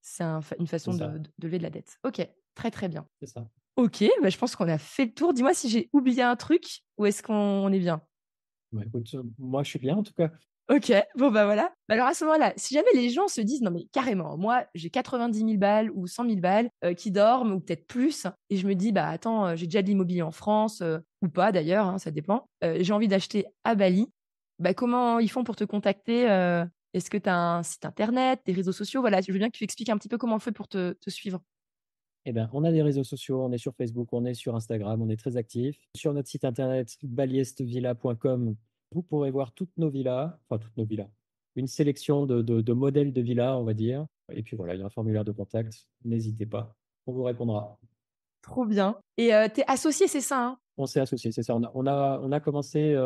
c'est une C'est façon ça, de lever de la dette. Ok, très très bien. c'est ça. Ok, bah, je pense qu'on a fait le tour. Dis-moi si j'ai oublié un truc ou est-ce qu'on est bien? Bah, écoute, moi, je suis bien en tout cas. Ok, bon bah voilà. Bah alors à ce moment-là, si jamais les gens se disent non mais carrément, moi j'ai 90 000 balles ou 100 000 balles qui dorment ou peut-être plus, et je me dis bah attends, j'ai déjà de l'immobilier en France ou pas d'ailleurs, hein, ça dépend. J'ai envie d'acheter à Bali. Bah comment ils font pour te contacter Est-ce que tu as un site internet, des réseaux sociaux? Voilà, je veux bien que tu expliques un petit peu comment on fait pour te suivre. Eh ben, on a des réseaux sociaux, on est sur Facebook, on est sur Instagram, on est très actifs. Sur notre site internet baliestvilla.com, vous pourrez voir toutes nos villas, enfin toutes nos villas, une sélection de modèles de villas, on va dire. Et puis voilà, il y a un formulaire de contact. N'hésitez pas, on vous répondra. Trop bien. Et t'es associé, c'est ça, hein? On s'est associés, c'est ça. On a commencé,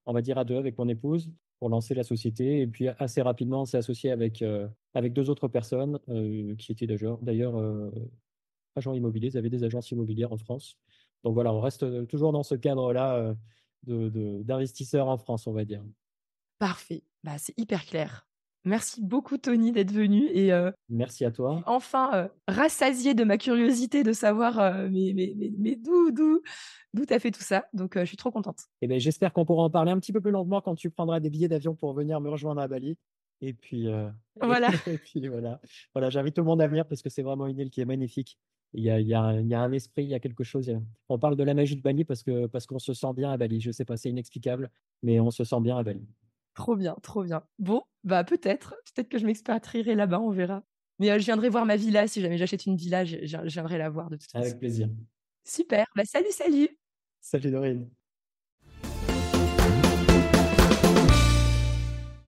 on va dire, à deux avec mon épouse pour lancer la société. Et puis assez rapidement, on s'est associé avec deux autres personnes qui étaient d'ailleurs agents immobiliers, ils avaient des agences immobilières en France. Donc voilà, on reste toujours dans ce cadre-là d'investisseurs en France, on va dire. Parfait. Bah, c'est hyper clair. Merci beaucoup, Tony, d'être venu et Merci à toi. enfin rassasié de ma curiosité de savoir mais d'où tu as fait tout ça. Donc, je suis trop contente. Et ben, j'espère qu'on pourra en parler un petit peu plus longuement quand tu prendras des billets d'avion pour venir me rejoindre à Bali. Et puis, Voilà. et puis voilà. Voilà, j'invite tout le monde à venir parce que c'est vraiment une île qui est magnifique. Il y a un esprit, il y a quelque chose. On parle de la magie de Bali parce qu'on se sent bien à Bali. Je sais pas, c'est inexplicable, mais on se sent bien à Bali. Trop bien, trop bien. Bon, bah peut-être que je m'expatrierai là-bas, on verra. Mais je viendrai voir ma villa si jamais j'achète une villa, je viendrai la voir de toute façon. Avec plaisir. Super. Bah salut, salut. Salut Dorine.